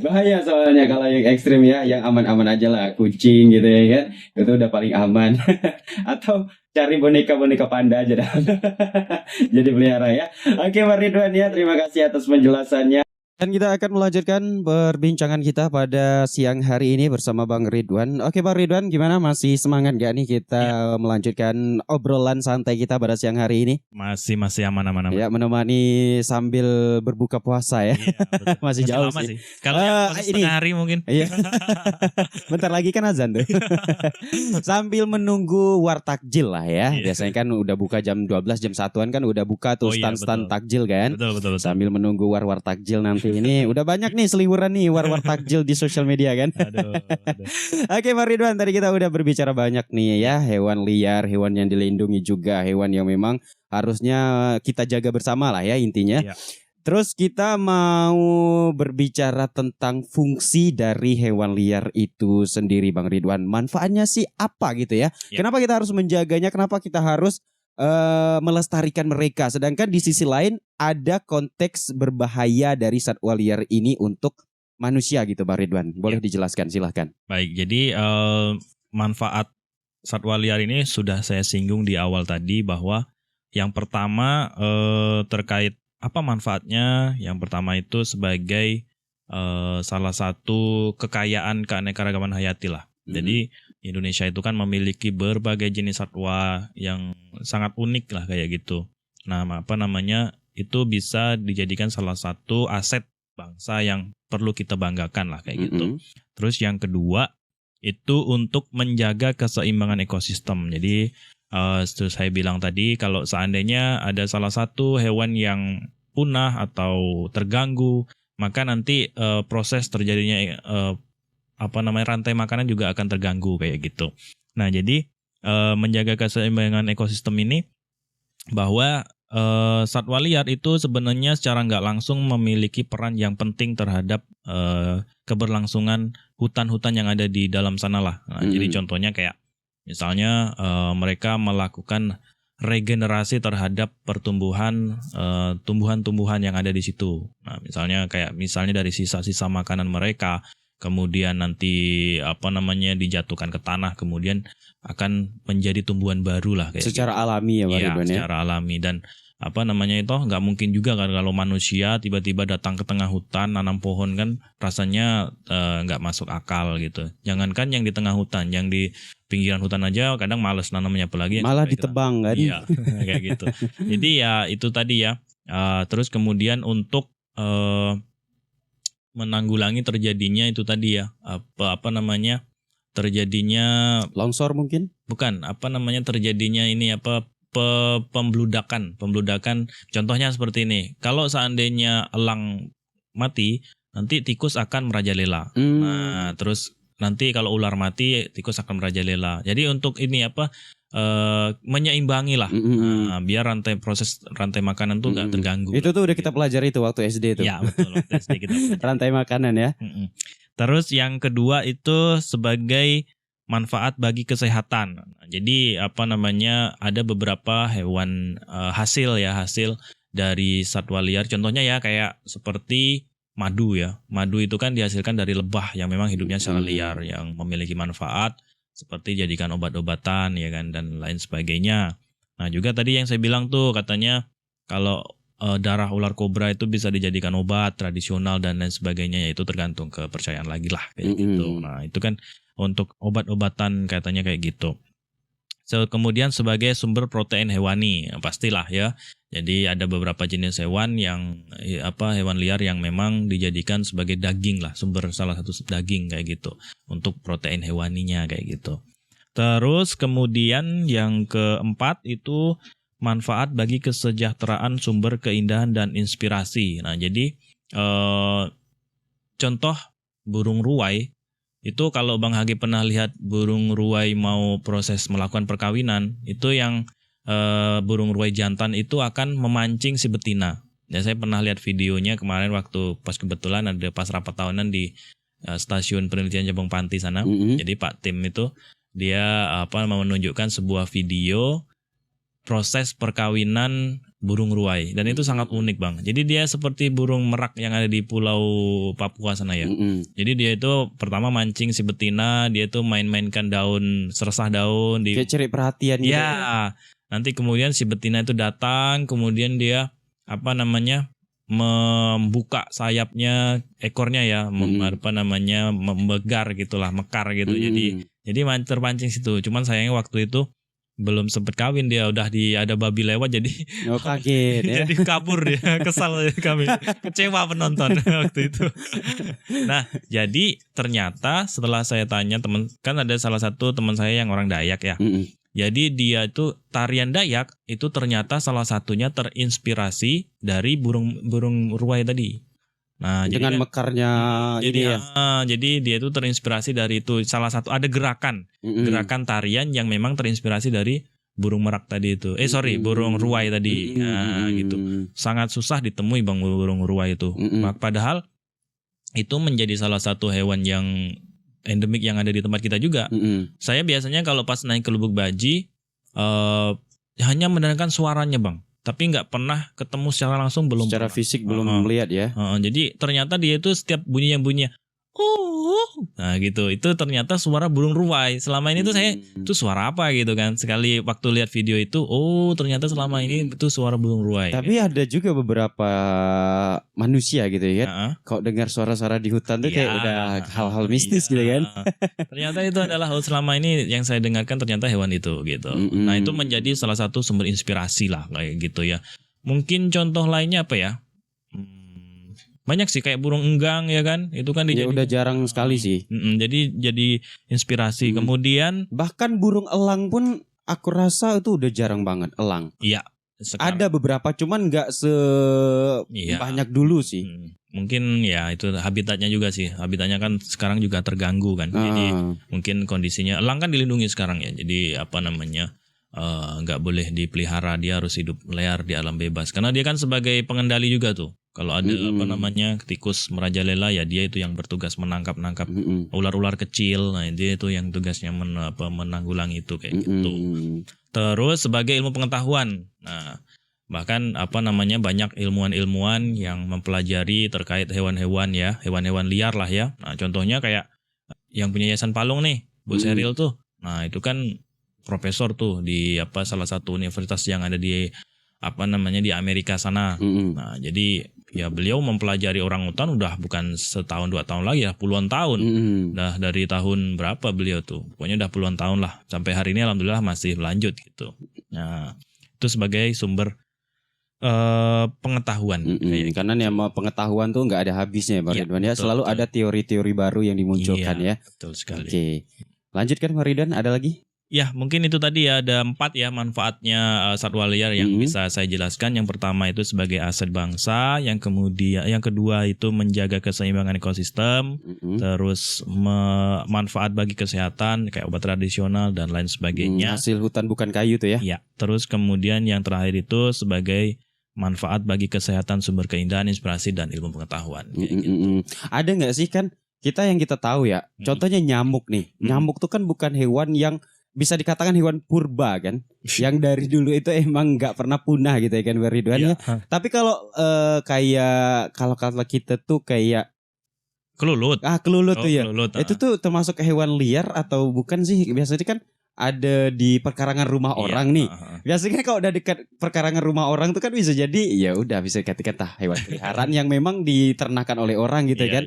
Bahaya soalnya kalau yang ekstrim ya, yang aman-aman aja lah, kucing gitu ya kan. Itu udah paling aman. Atau cari boneka-boneka panda aja dah. Jadi pelihara ya. Oke Bang Ridwan ya, terima kasih atas penjelasannya. Dan kita akan melanjutkan perbincangan kita pada siang hari ini bersama Bang Ridwan. Oke Bang Ridwan, gimana? Masih semangat gak nih kita melanjutkan obrolan santai kita pada siang hari ini? Masih aman-aman. Ya, menemani sambil berbuka puasa ya. Iya, masih jauh sih. Kalau setengah hari mungkin. Iya. Bentar lagi kan azan tuh. Sambil menunggu wartakjil lah ya. Biasanya kan udah buka jam 12, jam 1-an kan udah buka tuh stand-stand takjil kan. Betul. Sambil menunggu war takjil nanti. Ini udah banyak nih seliweran nih war takjil di sosial media kan. Aduh. Oke Bang Ridwan, tadi kita udah berbicara banyak nih ya, hewan liar, hewan yang dilindungi juga, hewan yang memang harusnya kita jaga bersama lah ya intinya. Terus kita mau berbicara tentang fungsi dari hewan liar itu sendiri Bang Ridwan. Manfaatnya sih apa gitu ya? Kenapa kita harus menjaganya? Kenapa kita harus melestarikan mereka? Sedangkan di sisi lain ada konteks berbahaya dari satwa liar ini untuk manusia gitu Bang Ridwan. Boleh dijelaskan, silahkan. Baik, jadi manfaat satwa liar ini sudah saya singgung di awal tadi bahwa yang pertama terkait apa manfaatnya? Yang pertama itu sebagai salah satu kekayaan keanekaragaman hayati lah. Jadi Indonesia itu kan memiliki berbagai jenis satwa yang sangat unik lah kayak gitu. Nah, itu bisa dijadikan salah satu aset bangsa yang perlu kita banggakan lah kayak gitu. Terus yang kedua itu untuk menjaga keseimbangan ekosistem. Jadi seperti saya bilang tadi, kalau seandainya ada salah satu hewan yang punah atau terganggu, maka nanti proses terjadinya rantai makanan juga akan terganggu kayak gitu. Nah, jadi menjaga keseimbangan ekosistem ini, bahwa satwa liar itu sebenarnya secara nggak langsung memiliki peran yang penting terhadap keberlangsungan hutan-hutan yang ada di dalam sana lah. Nah, jadi contohnya kayak misalnya mereka melakukan regenerasi terhadap pertumbuhan tumbuhan-tumbuhan yang ada di situ. Nah, misalnya dari sisa-sisa makanan mereka, kemudian nanti dijatuhkan ke tanah, kemudian akan menjadi tumbuhan baru lah kayak secara gitu. Alami ya, Pak Ridwan, secara alami. Dan nggak mungkin juga kan kalau manusia tiba-tiba datang ke tengah hutan nanam pohon, kan rasanya nggak masuk akal gitu. Jangankan yang di tengah hutan, yang di pinggiran hutan aja kadang males nanamnya, apalagi malah ditebang kan. Iya, kayak gitu. Jadi ya itu tadi ya. Terus kemudian untuk menanggulangi terjadinya itu tadi ya, terjadinya longsor mungkin? Bukan, terjadinya ini pembludakan. Contohnya seperti ini. Kalau seandainya elang mati, nanti tikus akan merajalela. Nah, terus nanti kalau ular mati, tikus akan merajalela. Jadi untuk ini menyeimbangi lah, biar proses rantai makanan tuh nggak terganggu. Itu tuh udah kita pelajari itu waktu SD tuh. Ya betul, waktu SD kita pelajari. Rantai makanan ya. Terus yang kedua itu sebagai manfaat bagi kesehatan. Jadi ada beberapa hewan hasil dari satwa liar. Contohnya ya kayak seperti madu ya. Madu itu kan dihasilkan dari lebah yang memang hidupnya secara liar, yang memiliki manfaat seperti jadikan obat-obatan ya kan, dan lain sebagainya. Nah, juga tadi yang saya bilang tuh katanya kalau darah ular kobra itu bisa dijadikan obat tradisional dan lain sebagainya, yaitu tergantung kepercayaan lagi lah kayak gitu. Nah, itu kan untuk obat-obatan katanya kayak gitu. Kemudian sebagai sumber protein hewani, pastilah ya. Jadi ada beberapa jenis hewan hewan liar yang memang dijadikan sebagai daging lah, salah satu daging kayak gitu untuk protein hewaninya kayak gitu. Terus kemudian yang keempat itu manfaat bagi kesejahteraan, sumber keindahan dan inspirasi. Nah, jadi contoh burung ruai itu, kalau Bang Hagi pernah lihat burung ruai mau proses melakukan perkawinan, itu yang burung ruai jantan itu akan memancing si betina. Ya, saya pernah lihat videonya kemarin waktu pas kebetulan ada pas rapat tahunan di stasiun penelitian Jabung Panti sana. Jadi Pak Tim itu dia mau menunjukkan sebuah video proses perkawinan burung ruai, dan itu sangat unik Bang. Jadi dia seperti burung merak yang ada di Pulau Papua sana ya. Jadi dia itu pertama mancing si betina, dia itu main-mainkan daun, seresah daun kayak cari perhatian gitu. Ya. Nanti kemudian si betina itu datang, kemudian dia membuka sayapnya, ekornya ya, memegar gitulah, mekar gitu. Jadi terpancing situ. Cuman sayangnya waktu itu belum sempet kawin, dia udah ada babi lewat, jadi kaget ya. Jadi kabur dia, kesal kami, kecewa penonton waktu itu. Nah, jadi ternyata setelah saya tanya kan ada salah satu teman saya yang orang Dayak ya. Jadi dia itu tarian Dayak itu ternyata salah satunya terinspirasi dari burung ruai tadi. Nah, dengan mekarnya jadi dia itu terinspirasi dari itu. Salah satu ada gerakan tarian yang memang terinspirasi dari burung merak tadi itu. Burung ruai tadi. Nah, gitu. Sangat susah ditemui Bang burung ruai itu. Padahal itu menjadi salah satu hewan yang endemik yang ada di tempat kita juga. Saya biasanya kalau pas naik ke Lubuk Baji hanya mendengarkan suaranya Bang, tapi nggak pernah ketemu secara langsung, secara fisik belum melihat ya. Jadi ternyata dia itu setiap bunyi nah gitu, itu ternyata suara burung ruai. Selama ini tuh saya itu suara apa gitu kan, sekali waktu lihat video itu ternyata selama ini itu suara burung ruai. Tapi ada juga beberapa manusia gitu ya, kalau dengar suara-suara di hutan tuh kayak udah hal-hal mistis gitu kan. Ternyata itu adalah selama ini yang saya dengarkan ternyata hewan itu gitu. Nah, itu menjadi salah satu sumber inspirasi lah kayak gitu ya. Mungkin contoh lainnya apa ya? banyak sih kayak burung enggang ya kan, itu kan ya udah jarang sekali sih. Jadi inspirasi. Kemudian bahkan burung elang pun aku rasa itu udah jarang banget, elang. Iya. Ada beberapa, cuman nggak banyak dulu sih. Mungkin ya itu habitatnya juga sih. Habitatnya kan sekarang juga terganggu kan. Jadi mungkin kondisinya elang kan dilindungi sekarang ya. Jadi nggak boleh dipelihara, dia harus hidup liar di alam bebas. Karena dia kan sebagai pengendali juga tuh. Kalau ada tikus merajalela ya dia itu yang bertugas menangkap ular-ular kecil. Nah dia itu yang tugasnya menanggulangi itu kayak gitu. Terus sebagai ilmu pengetahuan. Nah bahkan banyak ilmuwan-ilmuwan yang mempelajari terkait hewan-hewan ya, hewan-hewan liar lah ya. Nah contohnya kayak yang punya Yayasan Palung nih, Bu Seril tuh. Nah itu kan profesor tuh di salah satu universitas yang ada di di Amerika sana. Nah jadi ya beliau mempelajari orangutan udah bukan setahun 2 tahun lagi ya, puluhan tahun. Udah dari tahun berapa beliau tuh, pokoknya udah puluhan tahun lah, sampai hari ini alhamdulillah masih lanjut gitu. Nah itu sebagai sumber pengetahuan. Karena nih pengetahuan tuh nggak ada habisnya Bang Ridwan ya, selalu ada teori-teori baru yang dimunculkan ya. Betul sekali. Oke. Lanjutkan Bang Ridwan, ada lagi? Ya mungkin itu tadi ya, ada 4 ya manfaatnya satwa liar yang bisa saya jelaskan. Yang pertama itu sebagai aset bangsa, yang kedua itu menjaga keseimbangan ekosistem, terus manfaat bagi kesehatan kayak obat tradisional dan lain sebagainya. Hasil hutan bukan kayu tuh ya. Ya, terus kemudian yang terakhir itu sebagai manfaat bagi kesehatan, sumber keindahan, inspirasi dan ilmu pengetahuan. Gitu. Ada nggak sih kan kita tahu ya, contohnya nyamuk nih. Nyamuk tuh kan bukan hewan yang bisa dikatakan hewan purba kan, yang dari dulu itu emang nggak pernah punah gitu ya kan Bang Ridwan ya. Tapi kalau kalau kita tuh kayak kelulut. Kelulut tuh ya. Kelulut, itu tuh termasuk hewan liar atau bukan sih? Biasanya kan ada di perkarangan rumah orang nih. Biasanya kalau udah dekat perkarangan rumah orang tuh kan bisa jadi ya udah bisa kata hewan peliharaan yang memang diternakan oleh orang gitu kan.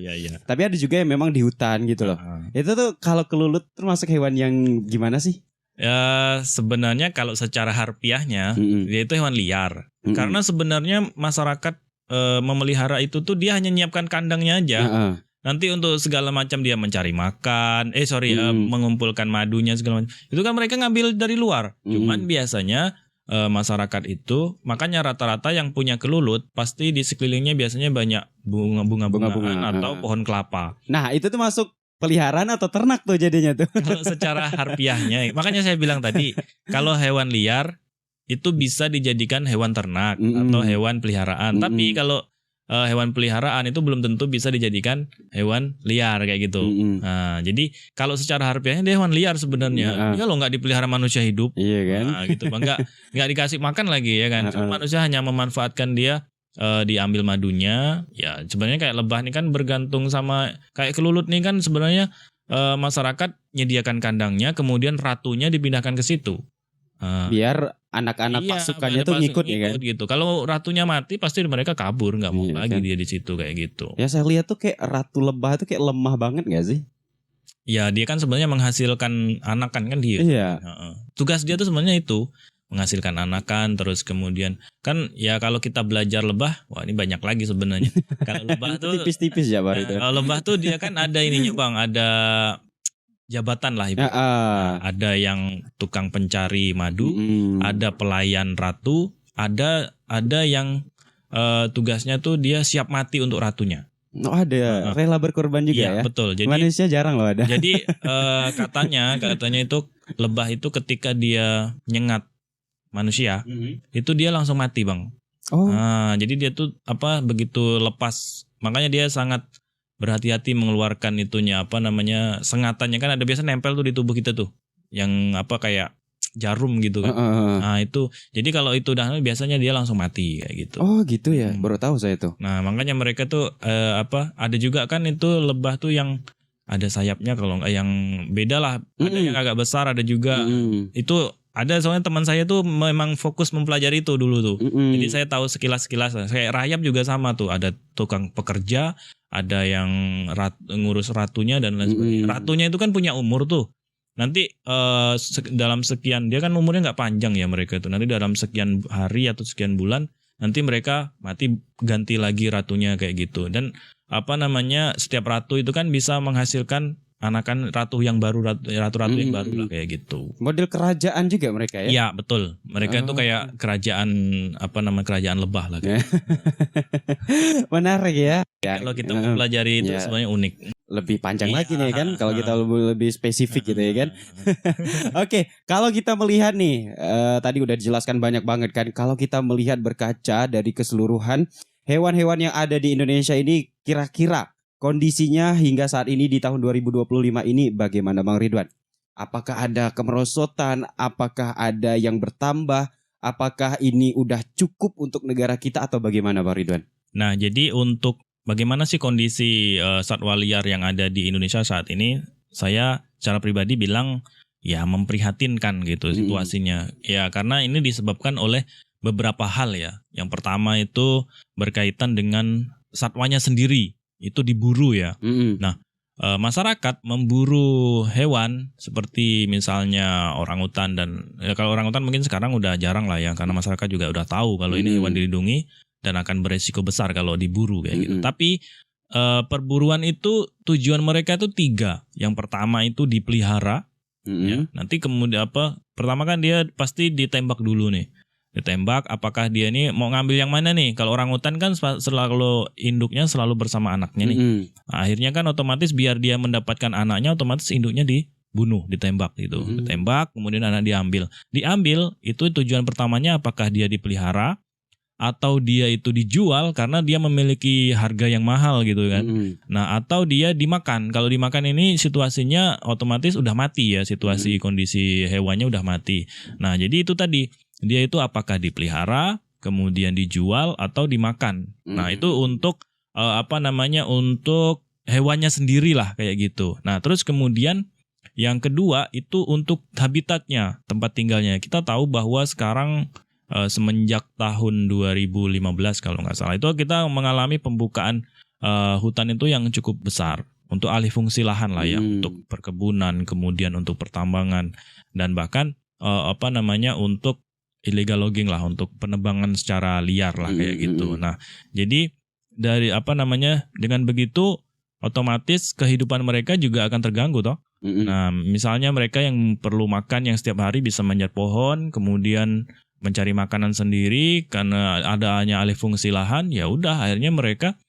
Tapi ada juga yang memang di hutan gitu loh. Itu tuh kalau kelulut termasuk hewan yang gimana sih? Ya sebenarnya kalau secara harfiahnya dia itu hewan liar. Karena sebenarnya masyarakat memelihara itu tuh dia hanya nyiapkan kandangnya aja. Nanti untuk segala macam dia mencari makan, mengumpulkan madunya segala macam. Itu kan mereka ngambil dari luar. Cuman biasanya masyarakat itu, makanya rata-rata yang punya kelulut pasti di sekelilingnya biasanya banyak bunga-bungaan atau pohon kelapa. Nah, itu tuh masuk peliharaan atau ternak tuh jadinya tuh. Kalau secara harfiahnya, makanya saya bilang tadi, kalau hewan liar itu bisa dijadikan hewan ternak atau hewan peliharaan. Tapi kalau hewan peliharaan itu belum tentu bisa dijadikan hewan liar kayak gitu. Nah, jadi kalau secara harfiahnya dia hewan liar sebenarnya. Kalau nggak dipelihara manusia hidup, iya kan? Nah, gitu, nggak dikasih makan lagi ya kan. Cuma manusia hanya memanfaatkan dia, diambil madunya. Ya sebenarnya kayak lebah ini kan bergantung sama kayak kelulut nih kan sebenarnya masyarakat menyediakan kandangnya, kemudian ratunya dipindahkan ke situ. Biar anak-anak pasukannya tuh ngikut ya kan gitu. Kalau ratunya mati pasti mereka kabur, nggak mau lagi kan? Dia di situ kayak gitu. Ya saya lihat tuh kayak ratu lebah tuh kayak lemah banget nggak sih? Ya dia kan sebenarnya menghasilkan anakan kan dia. Iya. Tugas dia tuh sebenarnya itu menghasilkan anakan, terus kemudian kan ya kalau kita belajar lebah, wah ini banyak lagi sebenarnya. Kalau lebah tuh tipis-tipis ya baru itu. Kalau lebah tuh dia kan ada ininya Bang, ada jabatan lah ibu. Ada yang tukang pencari madu, ada pelayan ratu, ada yang tugasnya tuh dia siap mati untuk ratunya. Ada rela berkorban juga ya. Betul. Jadi manusia jarang loh ada. Jadi katanya itu lebah itu ketika dia nyengat manusia, itu dia langsung mati Bang. Jadi dia tuh begitu lepas, makanya dia sangat berhati-hati mengeluarkan sengatannya kan ada biasa nempel tuh di tubuh kita tuh, yang kayak jarum gitu kan. Nah itu, jadi kalau itu udah biasanya dia langsung mati kayak gitu. Oh gitu ya, baru tahu saya tuh. Nah makanya mereka tuh ada juga kan itu lebah tuh yang ada sayapnya, kalau yang beda lah, ada yang agak besar, ada juga itu. Ada soalnya teman saya tuh memang fokus mempelajari itu dulu tuh. Jadi saya tahu sekilas-sekilas. Kayak rayap juga sama tuh. Ada tukang pekerja, ada yang ngurus ratunya dan lain sebagainya. Ratunya itu kan punya umur tuh. Nanti dalam sekian, dia kan umurnya nggak panjang ya mereka itu. Nanti dalam sekian hari atau sekian bulan nanti mereka mati ganti lagi ratunya kayak gitu. Dan setiap ratu itu kan bisa menghasilkan anakan ratu yang baru, ratu-ratu yang baru lah kayak gitu. Model kerajaan juga mereka ya? Iya betul. Mereka itu kayak kerajaan kerajaan lebah lah. Gitu. Menarik ya. Kalau kita pelajari itu sebenarnya unik. Lebih panjang lagi nih kan, kalau kita lebih spesifik gitu ya kan. Oke, kalau kita melihat nih, tadi udah dijelaskan banyak banget kan. Kalau kita melihat berkaca dari keseluruhan hewan-hewan yang ada di Indonesia ini, kira-kira kondisinya hingga saat ini di tahun 2025 ini bagaimana Bang Ridwan? Apakah ada kemerosotan? Apakah ada yang bertambah? Apakah ini udah cukup untuk negara kita atau bagaimana Bang Ridwan? Nah, jadi untuk bagaimana sih kondisi satwa liar yang ada di Indonesia saat ini? Saya secara pribadi bilang ya memprihatinkan gitu situasinya. Ya karena ini disebabkan oleh beberapa hal ya. Yang pertama itu berkaitan dengan satwanya sendiri. Itu diburu ya. Nah, masyarakat memburu hewan seperti misalnya orangutan dan kalau orangutan mungkin sekarang udah jarang lah ya karena masyarakat juga udah tahu kalau ini hewan dilindungi dan akan beresiko besar kalau diburu kayak gitu. Tapi perburuan itu tujuan mereka itu 3. Yang pertama itu dipelihara. Ya, nanti kemudian pertama kan dia pasti ditembak dulu nih. Ditembak, apakah dia ini mau ngambil yang mana nih? Kalau orangutan kan selalu induknya selalu bersama anaknya nih. Nah, akhirnya kan otomatis biar dia mendapatkan anaknya, otomatis induknya dibunuh, ditembak gitu. Ditembak, kemudian anak diambil. Diambil itu tujuan pertamanya apakah dia dipelihara atau dia itu dijual karena dia memiliki harga yang mahal gitu kan. Nah, atau dia dimakan. Kalau dimakan ini situasinya otomatis udah mati ya, situasi kondisi hewannya udah mati. Nah, jadi itu tadi dia itu apakah dipelihara, kemudian dijual atau dimakan. Nah, itu untuk untuk hewannya sendiri lah kayak gitu. Nah, terus kemudian yang kedua itu untuk habitatnya, tempat tinggalnya. Kita tahu bahwa sekarang semenjak tahun 2015 kalau nggak salah itu kita mengalami pembukaan hutan itu yang cukup besar untuk alih fungsi lahan lah ya, untuk perkebunan, kemudian untuk pertambangan dan bahkan untuk illegal logging lah, untuk penebangan secara liar lah kayak gitu. Nah, jadi dari dengan begitu otomatis kehidupan mereka juga akan terganggu toh. Nah, misalnya mereka yang perlu makan yang setiap hari bisa manjat pohon, kemudian mencari makanan sendiri karena adanya alih fungsi lahan, ya udah akhirnya mereka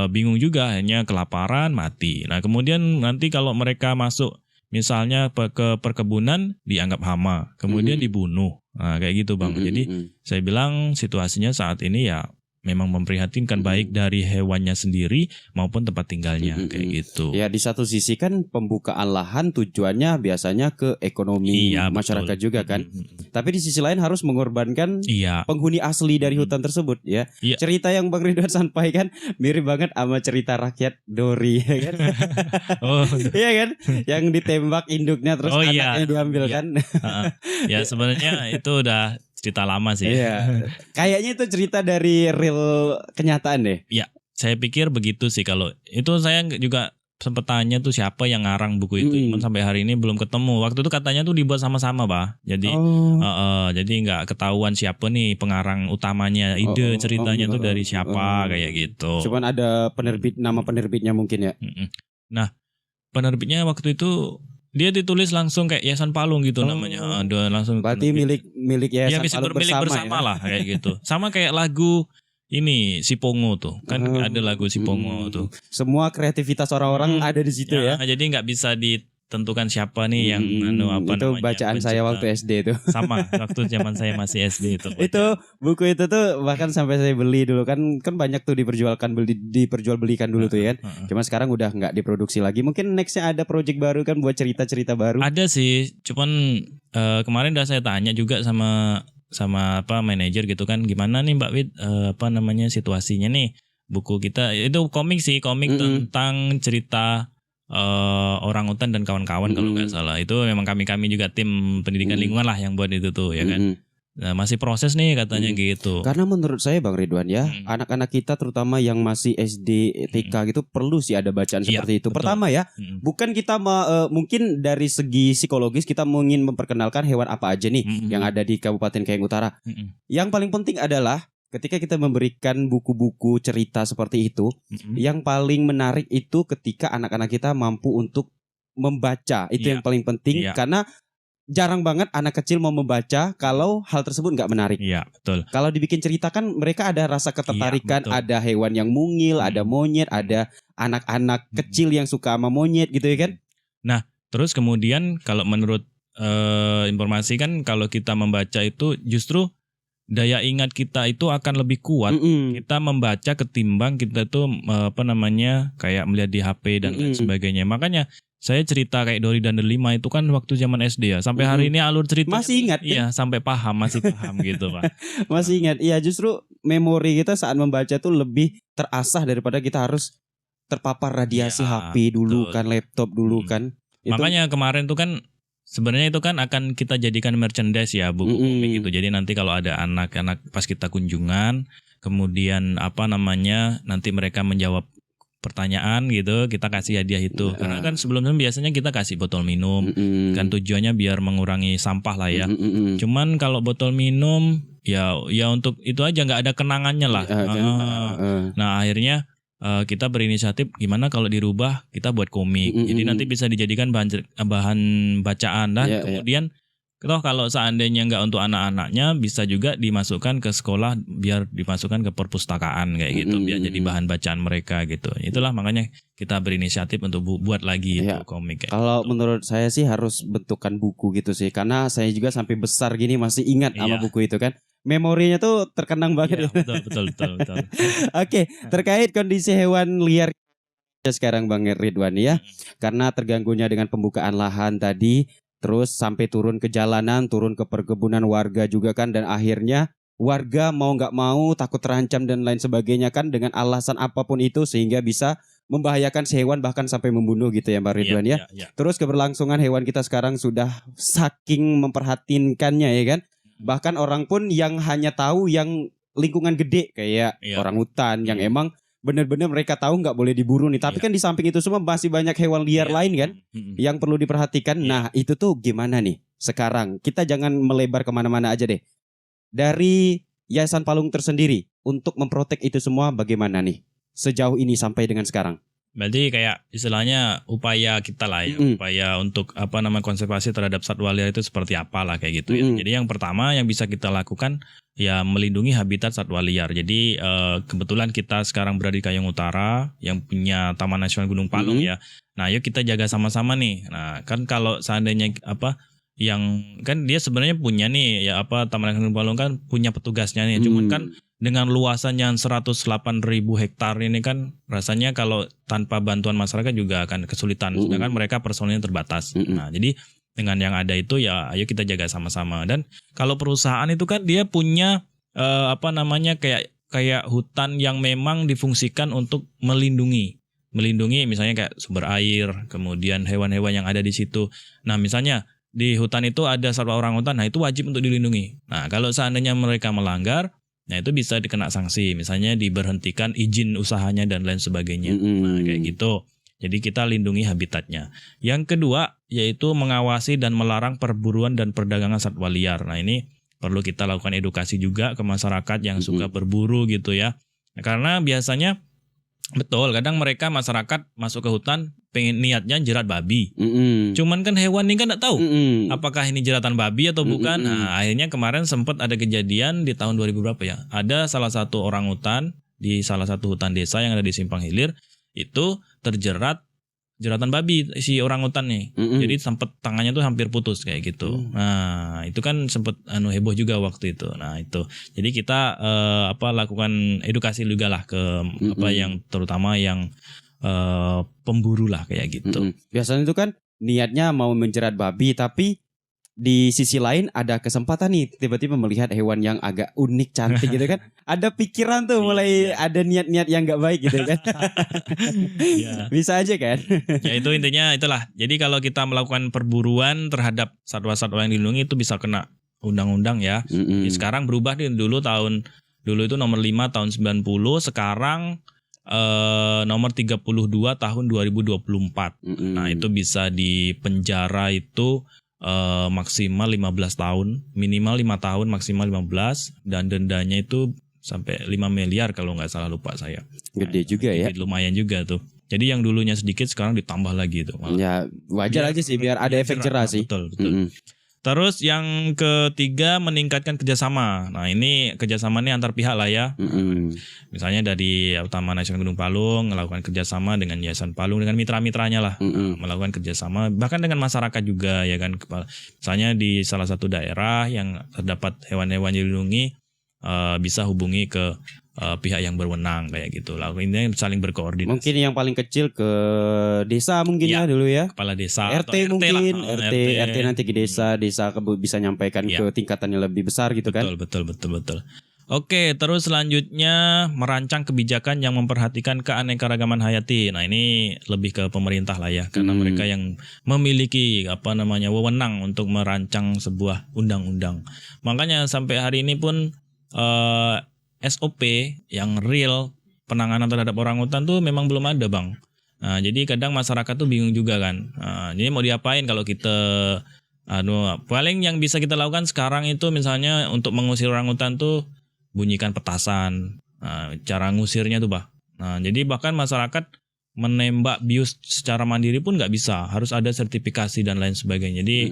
bingung juga, akhirnya kelaparan, mati. Nah, kemudian nanti kalau mereka masuk misalnya ke perkebunan dianggap hama, kemudian dibunuh. Nah, kayak gitu Bang. Jadi saya bilang situasinya saat ini ya memang memprihatinkan baik dari hewannya sendiri maupun tempat tinggalnya kayak gitu. Ya di satu sisi kan pembukaan lahan tujuannya biasanya ke ekonomi masyarakat juga kan. Tapi di sisi lain harus mengorbankan penghuni asli dari hutan tersebut ya. Cerita yang Bang Ridwan sampaikan mirip banget sama cerita rakyat Dori ya kan. Iya kan? Yang ditembak induknya terus anaknya diambil kan. Ya sebenarnya itu udah cerita lama sih. Iya. Kayaknya itu cerita dari real kenyataan deh. Ya, saya pikir begitu sih. Kalau itu saya juga sempat tanya tuh siapa yang ngarang buku itu, cuman sampai hari ini belum ketemu. Waktu itu katanya tuh dibuat sama-sama, Pak. Jadi jadi nggak ketahuan siapa nih pengarang utamanya, ide ceritanya tuh dari siapa kayak gitu. Cuman ada nama penerbitnya mungkin ya. Nah, penerbitnya waktu itu dia ditulis langsung kayak Yayasan Palung gitu namanya. Langsung berarti milik Yayasan Palung bersama lah kayak gitu. Sama kayak lagu ini Si Pongo tuh. Kan ada lagu Si Pongo tuh. Semua kreativitas orang-orang ada di situ ya. Jadi nggak bisa ditentukan siapa nih yang itu bacaan saya waktu SD itu. Sama waktu zaman saya masih SD itu. Itu buku itu tuh bahkan sampai saya beli dulu kan banyak tuh diperjualbelikan dulu tuh ya kan. Cuma sekarang udah nggak diproduksi lagi. Mungkin nextnya ada project baru kan buat cerita-cerita baru. Ada sih, cuman kemarin udah saya tanya juga sama manajer gitu kan, gimana nih Mbak Wid situasinya nih buku kita itu komik tentang cerita orangutan dan kawan-kawan kalau nggak salah. Itu memang kami juga tim pendidikan lingkungan lah yang buat itu tuh ya kan. Nah, masih proses nih katanya gitu. Karena menurut saya Bang Ridwan ya, anak-anak kita terutama yang masih SD, TK gitu perlu sih ada bacaan seperti itu. Betul. Pertama ya, bukan kita mungkin dari segi psikologis kita ingin memperkenalkan hewan apa aja nih yang ada di Kabupaten Kayang Utara. Yang paling penting adalah ketika kita memberikan buku-buku cerita seperti itu, yang paling menarik itu ketika anak-anak kita mampu untuk membaca. Itu yang paling penting karena jarang banget anak kecil mau membaca kalau hal tersebut nggak menarik. Iya, betul. Kalau dibikin cerita kan mereka ada rasa ketertarikan, ada hewan yang mungil, ada monyet, ada anak-anak kecil yang suka sama monyet gitu ya kan. Nah, terus kemudian kalau menurut informasi kan kalau kita membaca itu justru daya ingat kita itu akan lebih kuat. Kita membaca ketimbang kita tuh kayak melihat di HP dan lain sebagainya. Makanya saya cerita kayak Dori dan Delima itu kan waktu zaman SD ya. Sampai hari ini alur cerita masih ingat kan? Iya, sampai masih paham gitu, Pak. Masih ingat. Iya, justru memori kita saat membaca tuh lebih terasah daripada kita harus terpapar radiasi HP dulu kan, laptop dulu kan. Makanya kemarin tuh kan sebenarnya itu kan akan kita jadikan merchandise ya, buku komik itu. Jadi nanti kalau ada anak-anak pas kita kunjungan, kemudian nanti mereka menjawab pertanyaan gitu, kita kasih hadiah itu. Karena kan sebelumnya biasanya kita kasih botol minum, kan tujuannya biar mengurangi sampah lah ya. Cuman kalau botol minum ya untuk itu aja, nggak ada kenangannya lah. Nah akhirnya kita berinisiatif gimana kalau dirubah kita buat komik. Jadi nanti bisa dijadikan bahan bacaan dan kemudian kalau seandainya nggak untuk anak-anaknya bisa juga dimasukkan ke sekolah, biar dimasukkan ke perpustakaan kayak gitu, biar jadi bahan bacaan mereka gitu. Itulah makanya kita berinisiatif untuk buat lagi itu komik. Kalau menurut saya sih harus bentukan buku gitu sih, karena saya juga sampai besar gini masih ingat sama buku itu kan. Memorinya tuh terkenang banget. Betul. Oke, terkait kondisi hewan liar sekarang Bang Ridwan ya, karena terganggunya dengan pembukaan lahan tadi, terus sampai turun ke jalanan, turun ke perkebunan warga juga kan, dan akhirnya warga mau nggak mau takut terancam dan lain sebagainya kan, dengan alasan apapun itu sehingga bisa membahayakan si hewan bahkan sampai membunuh gitu ya Mbak Ridwan ya. Terus keberlangsungan hewan kita sekarang sudah saking memperhatinkannya ya kan, bahkan orang pun yang hanya tahu yang lingkungan gede kayak orang hutan yang emang benar-benar mereka tahu nggak boleh diburu nih. Tapi kan di samping itu semua masih banyak hewan liar lain kan yang perlu diperhatikan. Nah itu tuh gimana nih sekarang? Kita jangan melebar kemana-mana aja deh. Dari Yayasan Palung tersendiri untuk memprotek itu semua bagaimana nih sejauh ini sampai dengan sekarang? Berarti kayak istilahnya upaya kita lah ya, upaya untuk konservasi terhadap satwa liar itu seperti apa lah kayak gitu ya. Jadi yang pertama yang bisa kita lakukan ya melindungi habitat satwa liar. Jadi kebetulan kita sekarang berada di Kayong Utara yang punya Taman Nasional Gunung Palung ya. Nah, yuk kita jaga sama-sama nih. Nah, kan kalau seandainya yang kan dia sebenarnya punya nih ya Taman Nasional Gunung Palung kan punya petugasnya nih. Cuman kan dengan luasan yang 108.000 hektar ini kan rasanya kalau tanpa bantuan masyarakat juga akan kesulitan. Sedangkan mereka personilnya terbatas. Nah, jadi dengan yang ada itu ya ayo kita jaga sama-sama. Dan kalau perusahaan itu kan dia punya kayak hutan yang memang difungsikan untuk melindungi misalnya kayak sumber air, kemudian hewan-hewan yang ada di situ. Nah, misalnya di hutan itu ada satwa orangutan, nah itu wajib untuk dilindungi. Nah, kalau seandainya mereka melanggar, nah itu bisa dikena sanksi, misalnya diberhentikan izin usahanya dan lain sebagainya. Nah, kayak gitu. Jadi kita lindungi habitatnya. Yang kedua yaitu mengawasi dan melarang perburuan dan perdagangan satwa liar. Nah, ini perlu kita lakukan edukasi juga ke masyarakat yang suka berburu gitu ya. Nah, karena biasanya betul kadang masyarakat masuk ke hutan pengen niatnya jerat babi. Cuman kan hewan ini kan nggak tahu apakah ini jeratan babi atau bukan. Nah, akhirnya kemarin sempat ada kejadian di tahun 2000 berapa ya. Ada salah satu orang hutan di salah satu hutan desa yang ada di Simpang Hilir itu terjerat jeratan babi si orang hutan nih. Jadi sempat tangannya tuh hampir putus kayak gitu. Nah, itu kan sempat heboh juga waktu itu. Nah, itu. Jadi kita lakukan edukasi juga lah ke yang terutama yang pemburu lah kayak gitu. Biasanya itu kan niatnya mau menjerat babi, tapi di sisi lain ada kesempatan nih tiba-tiba melihat hewan yang agak unik cantik gitu kan. Ada pikiran tuh mulai ada niat-niat yang gak baik gitu kan. Bisa aja kan. Ya itu intinya itulah. Jadi kalau kita melakukan perburuan terhadap satwa-satwa yang dilindungi itu bisa kena undang-undang ya. Jadi sekarang berubah nih, dulu itu nomor 5 tahun 90, sekarang nomor 32 tahun 2024. Nah, itu bisa dipenjara itu maksimal 15 tahun, minimal 5 tahun, maksimal 15, dan dendanya itu sampai 5 miliar kalau nggak salah, lupa saya. Gede juga ya. Lumayan juga tuh. Jadi yang dulunya sedikit sekarang ditambah lagi tuh. Ya wajar aja sih biar ada efek jerah sih. Betul. Terus yang ketiga meningkatkan kerjasama. Nah ini kerjasama ini antar pihak lah ya. Misalnya dari Taman Nasional Gunung Palung melakukan kerjasama dengan Yayasan Palung dengan mitra-mitranya lah, melakukan kerjasama bahkan dengan masyarakat juga ya kan. Misalnya di salah satu daerah yang terdapat hewan-hewan dilindungi, bisa hubungi ke pihak yang berwenang kayak gitu lah. Ini saling berkoordinasi. Mungkin yang paling kecil ke desa mungkin ya dulu ya. Kepala desa, RT mungkin, lah. RT nanti ke desa bisa nyampaikan ke tingkatan yang lebih besar gitu kan. Betul. Oke, terus selanjutnya merancang kebijakan yang memperhatikan keanekaragaman hayati. Nah, ini lebih ke pemerintah lah ya, karena mereka yang memiliki wewenang untuk merancang sebuah undang-undang. Makanya sampai hari ini pun SOP yang real penanganan terhadap orangutan tuh memang belum ada, Bang. Nah, jadi kadang masyarakat tuh bingung juga kan. Jadi mau diapain kalau kita paling yang bisa kita lakukan sekarang itu misalnya untuk mengusir orangutan tuh bunyikan petasan. Cara ngusirnya tuh, Bah. Nah, jadi bahkan masyarakat menembak bius secara mandiri pun nggak bisa, harus ada sertifikasi dan lain sebagainya. Jadi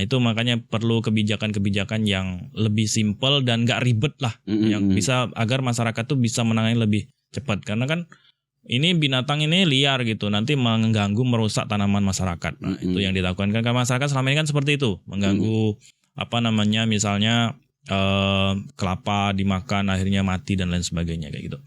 itu makanya perlu kebijakan-kebijakan yang lebih simpel dan nggak ribet lah, yang bisa agar masyarakat tuh bisa menangani lebih cepat. Karena kan ini binatang ini liar gitu, nanti mengganggu, merusak tanaman masyarakat. Nah, itu yang dilakukan kan masyarakat selama ini kan seperti itu, mengganggu misalnya kelapa dimakan akhirnya mati dan lain sebagainya kayak gitu.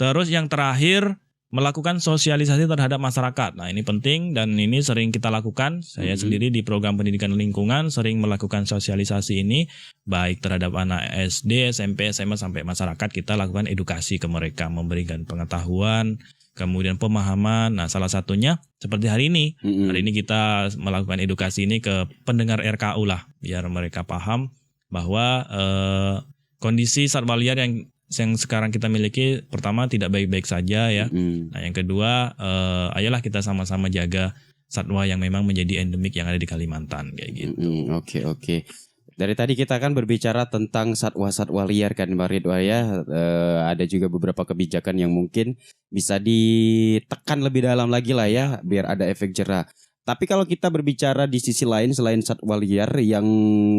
Terus yang terakhir melakukan sosialisasi terhadap masyarakat. Nah, ini penting dan ini sering kita lakukan. Saya sendiri di program pendidikan lingkungan sering melakukan sosialisasi ini baik terhadap anak SD, SMP, SMA sampai masyarakat. Kita lakukan edukasi ke mereka, memberikan pengetahuan, kemudian pemahaman. Nah, salah satunya seperti hari ini. Hari ini kita melakukan edukasi ini ke pendengar RKU lah, biar mereka paham bahwa kondisi satwa liar yang sekarang kita miliki pertama tidak baik-baik saja ya. Nah, yang kedua ayolah kita sama-sama jaga satwa yang memang menjadi endemik yang ada di Kalimantan kayak gitu. Oke. Dari tadi kita kan berbicara tentang satwa-satwa liar kan, Mbak Ridwan ya. Ada juga beberapa kebijakan yang mungkin bisa ditekan lebih dalam lagi lah ya, biar ada efek jerah. Tapi kalau kita berbicara di sisi lain selain satwa liar yang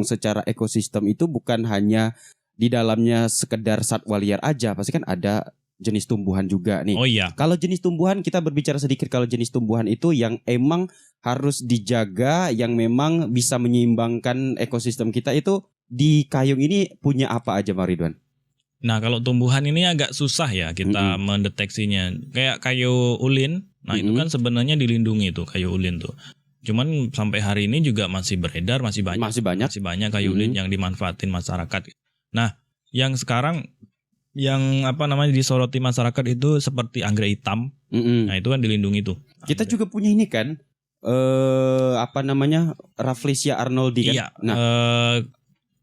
secara ekosistem itu bukan hanya di dalamnya sekedar satwa liar aja, pasti kan ada jenis tumbuhan juga nih. Oh iya. Kalau jenis tumbuhan kita berbicara sedikit, kalau jenis tumbuhan itu yang emang harus dijaga, yang memang bisa menyeimbangkan ekosistem kita itu di Kayung ini punya apa aja, Mas Ridwan? Nah, kalau tumbuhan ini agak susah ya kita mendeteksinya. Kayak kayu ulin, nah itu kan sebenarnya dilindungi tuh kayu ulin tuh. Cuman sampai hari ini juga masih beredar, masih banyak kayu ulin yang dimanfaatin masyarakat. Nah, yang sekarang yang disoroti masyarakat itu seperti anggrek hitam. Nah, itu kan dilindungi tuh. Kita juga punya ini kan Rafflesia arnoldi kan. Iya. Nah,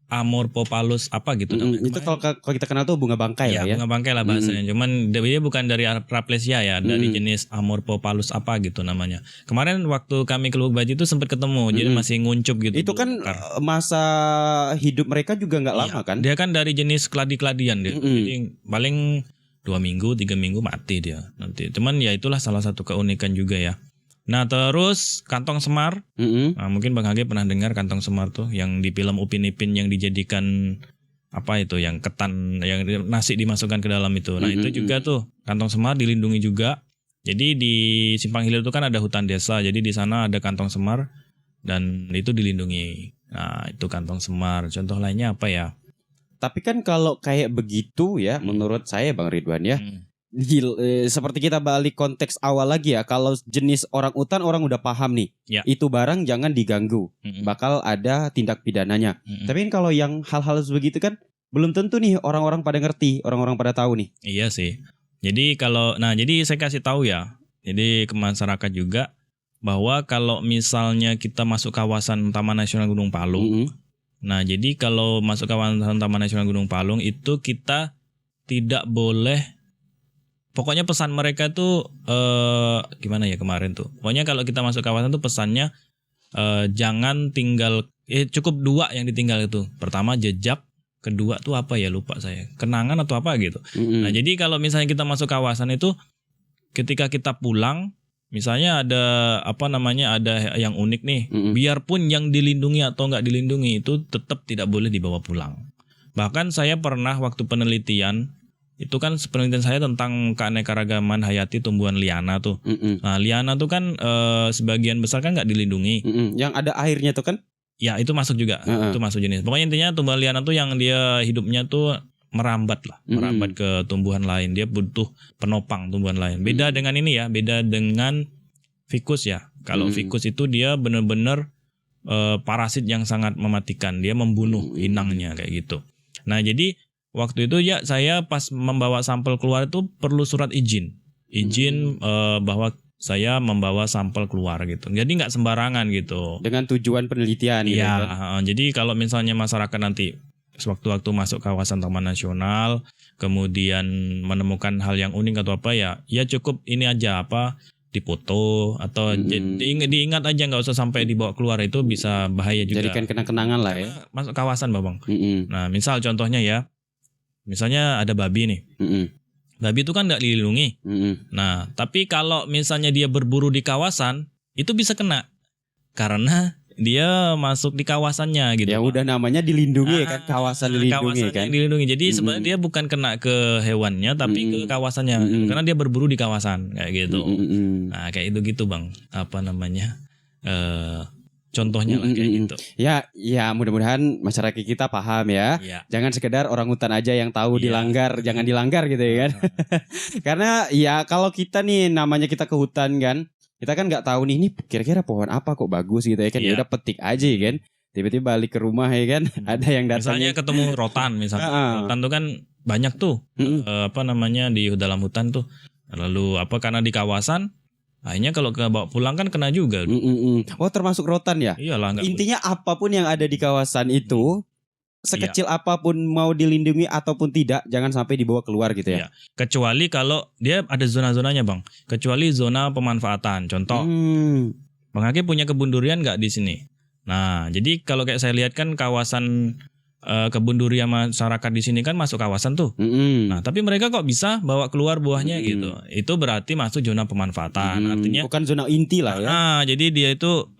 Amorphopalus apa gitu namanya. Itu kalau kita kenal tuh bunga bangkai lah ya. Bunga bangkai lah bahasanya. Cuman dia bukan dari Rafflesia ya, dari jenis Amorphopalus apa gitu namanya. Kemarin waktu kami ke Lubuk Baji itu sempat ketemu, jadi masih nguncup gitu. Itu kan masa hidup mereka juga nggak lama kan? Dia kan dari jenis keladi-keladian dia. Jadi paling 2 minggu, 3 minggu mati dia nanti. Cuman ya itulah salah satu keunikan juga ya. Nah, terus kantong semar. Nah, mungkin Bang Hage pernah dengar kantong semar tuh yang di film Upin Ipin yang dijadikan apa itu, yang ketan, yang nasi dimasukkan ke dalam itu. Nah, itu juga tuh kantong semar dilindungi juga. Jadi di Simpang Hilir itu kan ada hutan desa. Jadi di sana ada kantong semar dan itu dilindungi. Nah, itu kantong semar. Contoh lainnya apa ya? Tapi kan kalau kayak begitu ya, menurut saya Bang Ridwan ya. Seperti kita balik konteks awal lagi ya, kalau jenis orang utan orang udah paham nih, itu barang jangan diganggu, bakal ada tindak pidananya. Tapi kan kalau yang hal-hal sebegitu kan belum tentu nih orang-orang pada ngerti, orang-orang pada tahu nih. Iya sih. Jadi jadi saya kasih tahu ya, jadi ke masyarakat juga bahwa kalau misalnya kita masuk kawasan Taman Nasional Gunung Palung, nah jadi kalau masuk kawasan Taman Nasional Gunung Palung itu kita tidak boleh. Pokoknya pesan mereka tuh gimana ya kemarin tuh. Pokoknya kalau kita masuk kawasan tuh pesannya jangan tinggal, cukup 2 yang ditinggal itu. Pertama jejak, kedua tuh apa ya, lupa saya, kenangan atau apa gitu. Nah jadi kalau misalnya kita masuk kawasan itu, ketika kita pulang, misalnya ada ada yang unik nih, biarpun yang dilindungi atau nggak dilindungi itu tetap tidak boleh dibawa pulang. Bahkan saya pernah waktu penelitian, itu kan penelitian saya tentang keanekaragaman hayati tumbuhan liana tuh. Nah liana tuh kan sebagian besar kan nggak dilindungi. Yang ada airnya tuh kan? Ya itu masuk juga, itu masuk jenis. Pokoknya intinya tumbuhan liana tuh yang dia hidupnya tuh merambat ke tumbuhan lain. Dia butuh penopang tumbuhan lain. Beda dengan ini ya, beda dengan ficus ya. Kalau ficus itu dia benar-benar parasit yang sangat mematikan. Dia membunuh inangnya kayak gitu. Nah jadi waktu itu ya saya pas membawa sampel keluar itu perlu surat izin bahwa saya membawa sampel keluar gitu. Jadi nggak sembarangan gitu. Dengan tujuan penelitian. Iya. Gitu kan? Jadi kalau misalnya masyarakat nanti sewaktu-waktu masuk kawasan Taman Nasional, kemudian menemukan hal yang unik atau apa ya cukup ini aja dipoto atau diingat aja, nggak usah sampai dibawa keluar, itu bisa bahaya juga. Jadikan kenang-kenangan lah ya. Masuk kawasan Bang. Nah misal contohnya ya, misalnya ada babi nih. Babi itu kan nggak dilindungi. Nah, tapi kalau misalnya dia berburu di kawasan, itu bisa kena karena dia masuk di kawasannya gitu. Ya udah namanya dilindungi kan, kawasan dilindungi kan. Dilindungi. Jadi sebenarnya dia bukan kena ke hewannya, tapi ke kawasannya, karena dia berburu di kawasan kayak gitu. Nah, kayak itu gitu Bang. Contohnya lah kayak gitu. Ya mudah-mudahan masyarakat kita paham ya. Jangan sekedar orang hutan aja yang tahu dilanggar, jangan dilanggar gitu ya kan. Karena ya kalau kita nih namanya kita ke hutan kan, kita kan nggak tahu nih ini kira-kira pohon apa kok bagus gitu ya kan. Ya udah petik aja ya kan. Tiba-tiba balik ke rumah ya kan, ada yang datang. Misalnya ketemu rotan misalnya. Rotan tuh kan banyak tuh di dalam hutan tuh. Lalu karena di kawasan, akhirnya kalau bawa pulang kan kena juga. Oh termasuk rotan ya? Iyalah. Intinya apapun yang ada di kawasan itu, sekecil apapun mau dilindungi ataupun tidak, jangan sampai dibawa keluar gitu ya. Kecuali kalau dia ada zona-zonanya Bang. Kecuali zona pemanfaatan. Contoh, Bang Aki punya kebun durian nggak di sini? Nah jadi kalau kayak saya lihat kan kawasan kebun durian masyarakat di sini kan masuk kawasan tuh. Nah, tapi mereka kok bisa bawa keluar buahnya gitu. Itu berarti masuk zona pemanfaatan. Artinya bukan zona inti lah ya. Nah, jadi dia itu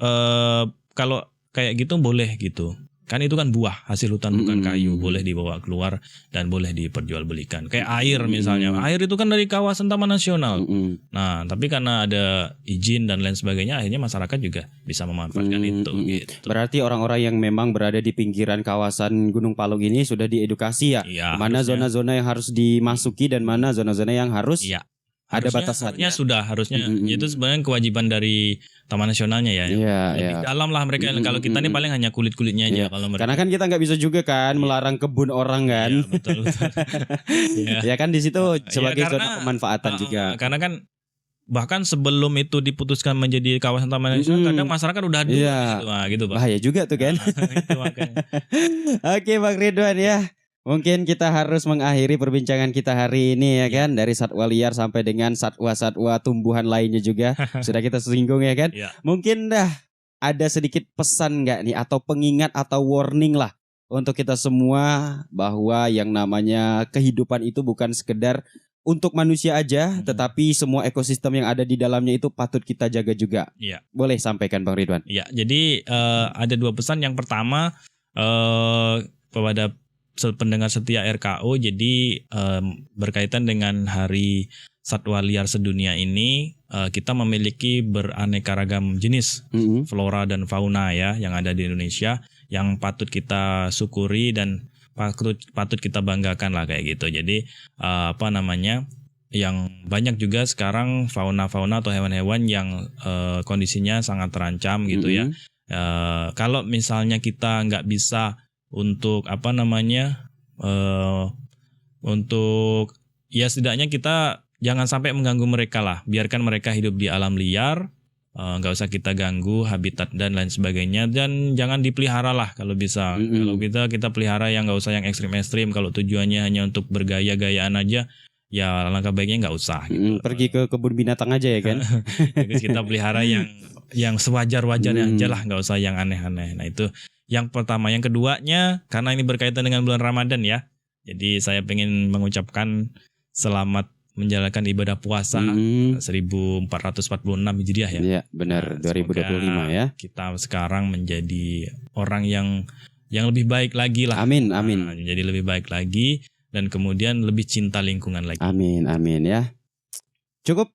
kalau kayak gitu boleh gitu. Kan itu kan buah hasil hutan, bukan kayu, boleh dibawa keluar dan boleh diperjualbelikan. Kayak air misalnya. Air itu kan dari kawasan Taman Nasional. Nah, tapi karena ada izin dan lain sebagainya, akhirnya masyarakat juga bisa memanfaatkan itu gitu. Berarti orang-orang yang memang berada di pinggiran kawasan Gunung Palung ini sudah diedukasi ya. Mana zona-zona yang harus dimasuki dan mana zona-zona yang harus ada batasannya. Harusnya itu sebenarnya kewajiban dari Taman Nasionalnya ya. Lebih dalam lah mereka. Kalau kita ini paling hanya kulit-kulitnya aja. Kalau mereka. Karena kan kita nggak bisa juga kan melarang kebun orang kan. Betul. Ya kan di situ sebagai zona pemanfaatan juga. Karena kan bahkan sebelum itu diputuskan menjadi kawasan Taman Nasional, kadang masyarakat udah gitu Pak. Bahaya juga tuh kan. Itu makanya. Oke Bang Ridwan ya. Mungkin kita harus mengakhiri perbincangan kita hari ini ya kan. Dari satwa liar sampai dengan satwa-satwa tumbuhan lainnya juga sudah kita singgung ya kan. Mungkin ada sedikit pesan nggak nih atau pengingat atau warning lah untuk kita semua bahwa yang namanya kehidupan itu bukan sekedar untuk manusia aja, tetapi semua ekosistem yang ada di dalamnya itu patut kita jaga juga. Boleh sampaikan Bang Ridwan? Jadi ada dua pesan. Yang pertama kepada pendengar setia RKO, jadi berkaitan dengan Hari Satwa Liar Sedunia ini, kita memiliki beraneka ragam jenis flora dan fauna ya yang ada di Indonesia, yang patut kita syukuri dan patut kita banggakan lah kayak gitu. Jadi yang banyak juga sekarang fauna-fauna atau hewan-hewan yang kondisinya sangat terancam gitu ya. Kalau misalnya kita nggak bisa untuk untuk ya setidaknya kita jangan sampai mengganggu mereka lah, biarkan mereka hidup di alam liar, nggak usah kita ganggu habitat dan lain sebagainya, dan jangan dipelihara lah kalau bisa. Kalau kita pelihara yang nggak usah yang ekstrim-ekstrim, kalau tujuannya hanya untuk bergaya-gayaan aja, ya langkah baiknya nggak usah gitu. Pergi ke kebun binatang aja ya kan. Kita pelihara yang sewajar-wajarnya aja lah, nggak usah yang aneh-aneh. Nah itu Yang pertama, yang keduanya karena ini berkaitan dengan bulan Ramadan ya. Jadi saya pengen mengucapkan selamat menjalankan ibadah puasa 1446 Hijriah ya. Iya, benar, 2025 ya. Kita sekarang menjadi orang yang lebih baik lagi lah. Amin. Jadi lebih baik lagi dan kemudian lebih cinta lingkungan lagi. Amin ya. Cukup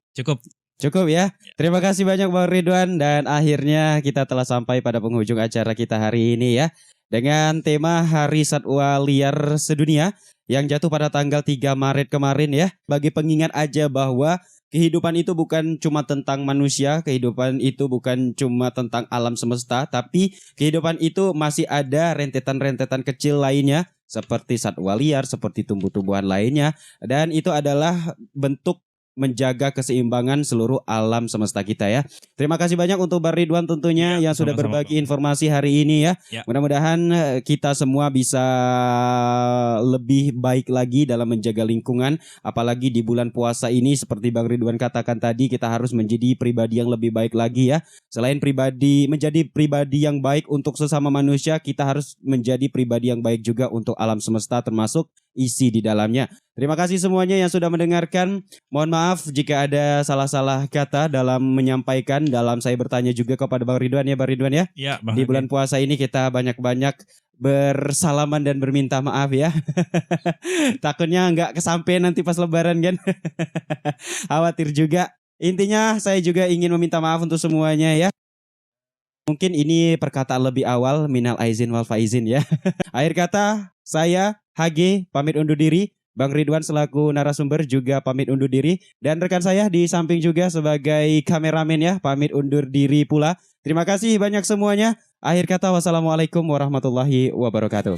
ya. Terima kasih banyak Bang Ridwan, dan akhirnya kita telah sampai pada penghujung acara kita hari ini ya. Dengan tema Hari Satwa Liar Sedunia yang jatuh pada tanggal 3 Maret kemarin ya. Bagi pengingat aja bahwa kehidupan itu bukan cuma tentang manusia, kehidupan itu bukan cuma tentang alam semesta, tapi kehidupan itu masih ada rentetan-rentetan kecil lainnya seperti satwa liar, seperti tumbuh-tumbuhan lainnya, dan itu adalah bentuk menjaga keseimbangan seluruh alam semesta kita ya. Terima kasih banyak untuk Bang Ridwan tentunya yang sudah berbagi informasi hari ini ya. Mudah-mudahan kita semua bisa lebih baik lagi dalam menjaga lingkungan, apalagi di bulan puasa ini seperti Bang Ridwan katakan tadi, kita harus menjadi pribadi yang lebih baik lagi ya. Selain menjadi pribadi yang baik untuk sesama manusia, kita harus menjadi pribadi yang baik juga untuk alam semesta termasuk isi di dalamnya. Terima kasih semuanya yang sudah mendengarkan. Mohon maaf jika ada salah-salah kata dalam menyampaikan, dalam saya bertanya juga kepada Bang Ridwan ya, Bang Ridwan ya. Iya, Bang. Di bulan puasa ini kita banyak-banyak bersalaman dan berminta maaf ya. Takutnya nggak kesampean nanti pas lebaran kan. Khawatir juga. Intinya saya juga ingin meminta maaf untuk semuanya ya. Mungkin ini perkataan lebih awal, minal aizin wal faizin ya. Akhir kata, saya HG pamit undur diri. Bang Ridwan selaku narasumber juga pamit undur diri. Dan rekan saya di samping juga sebagai kameramen ya, pamit undur diri pula. Terima kasih banyak semuanya. Akhir kata, wassalamualaikum warahmatullahi wabarakatuh.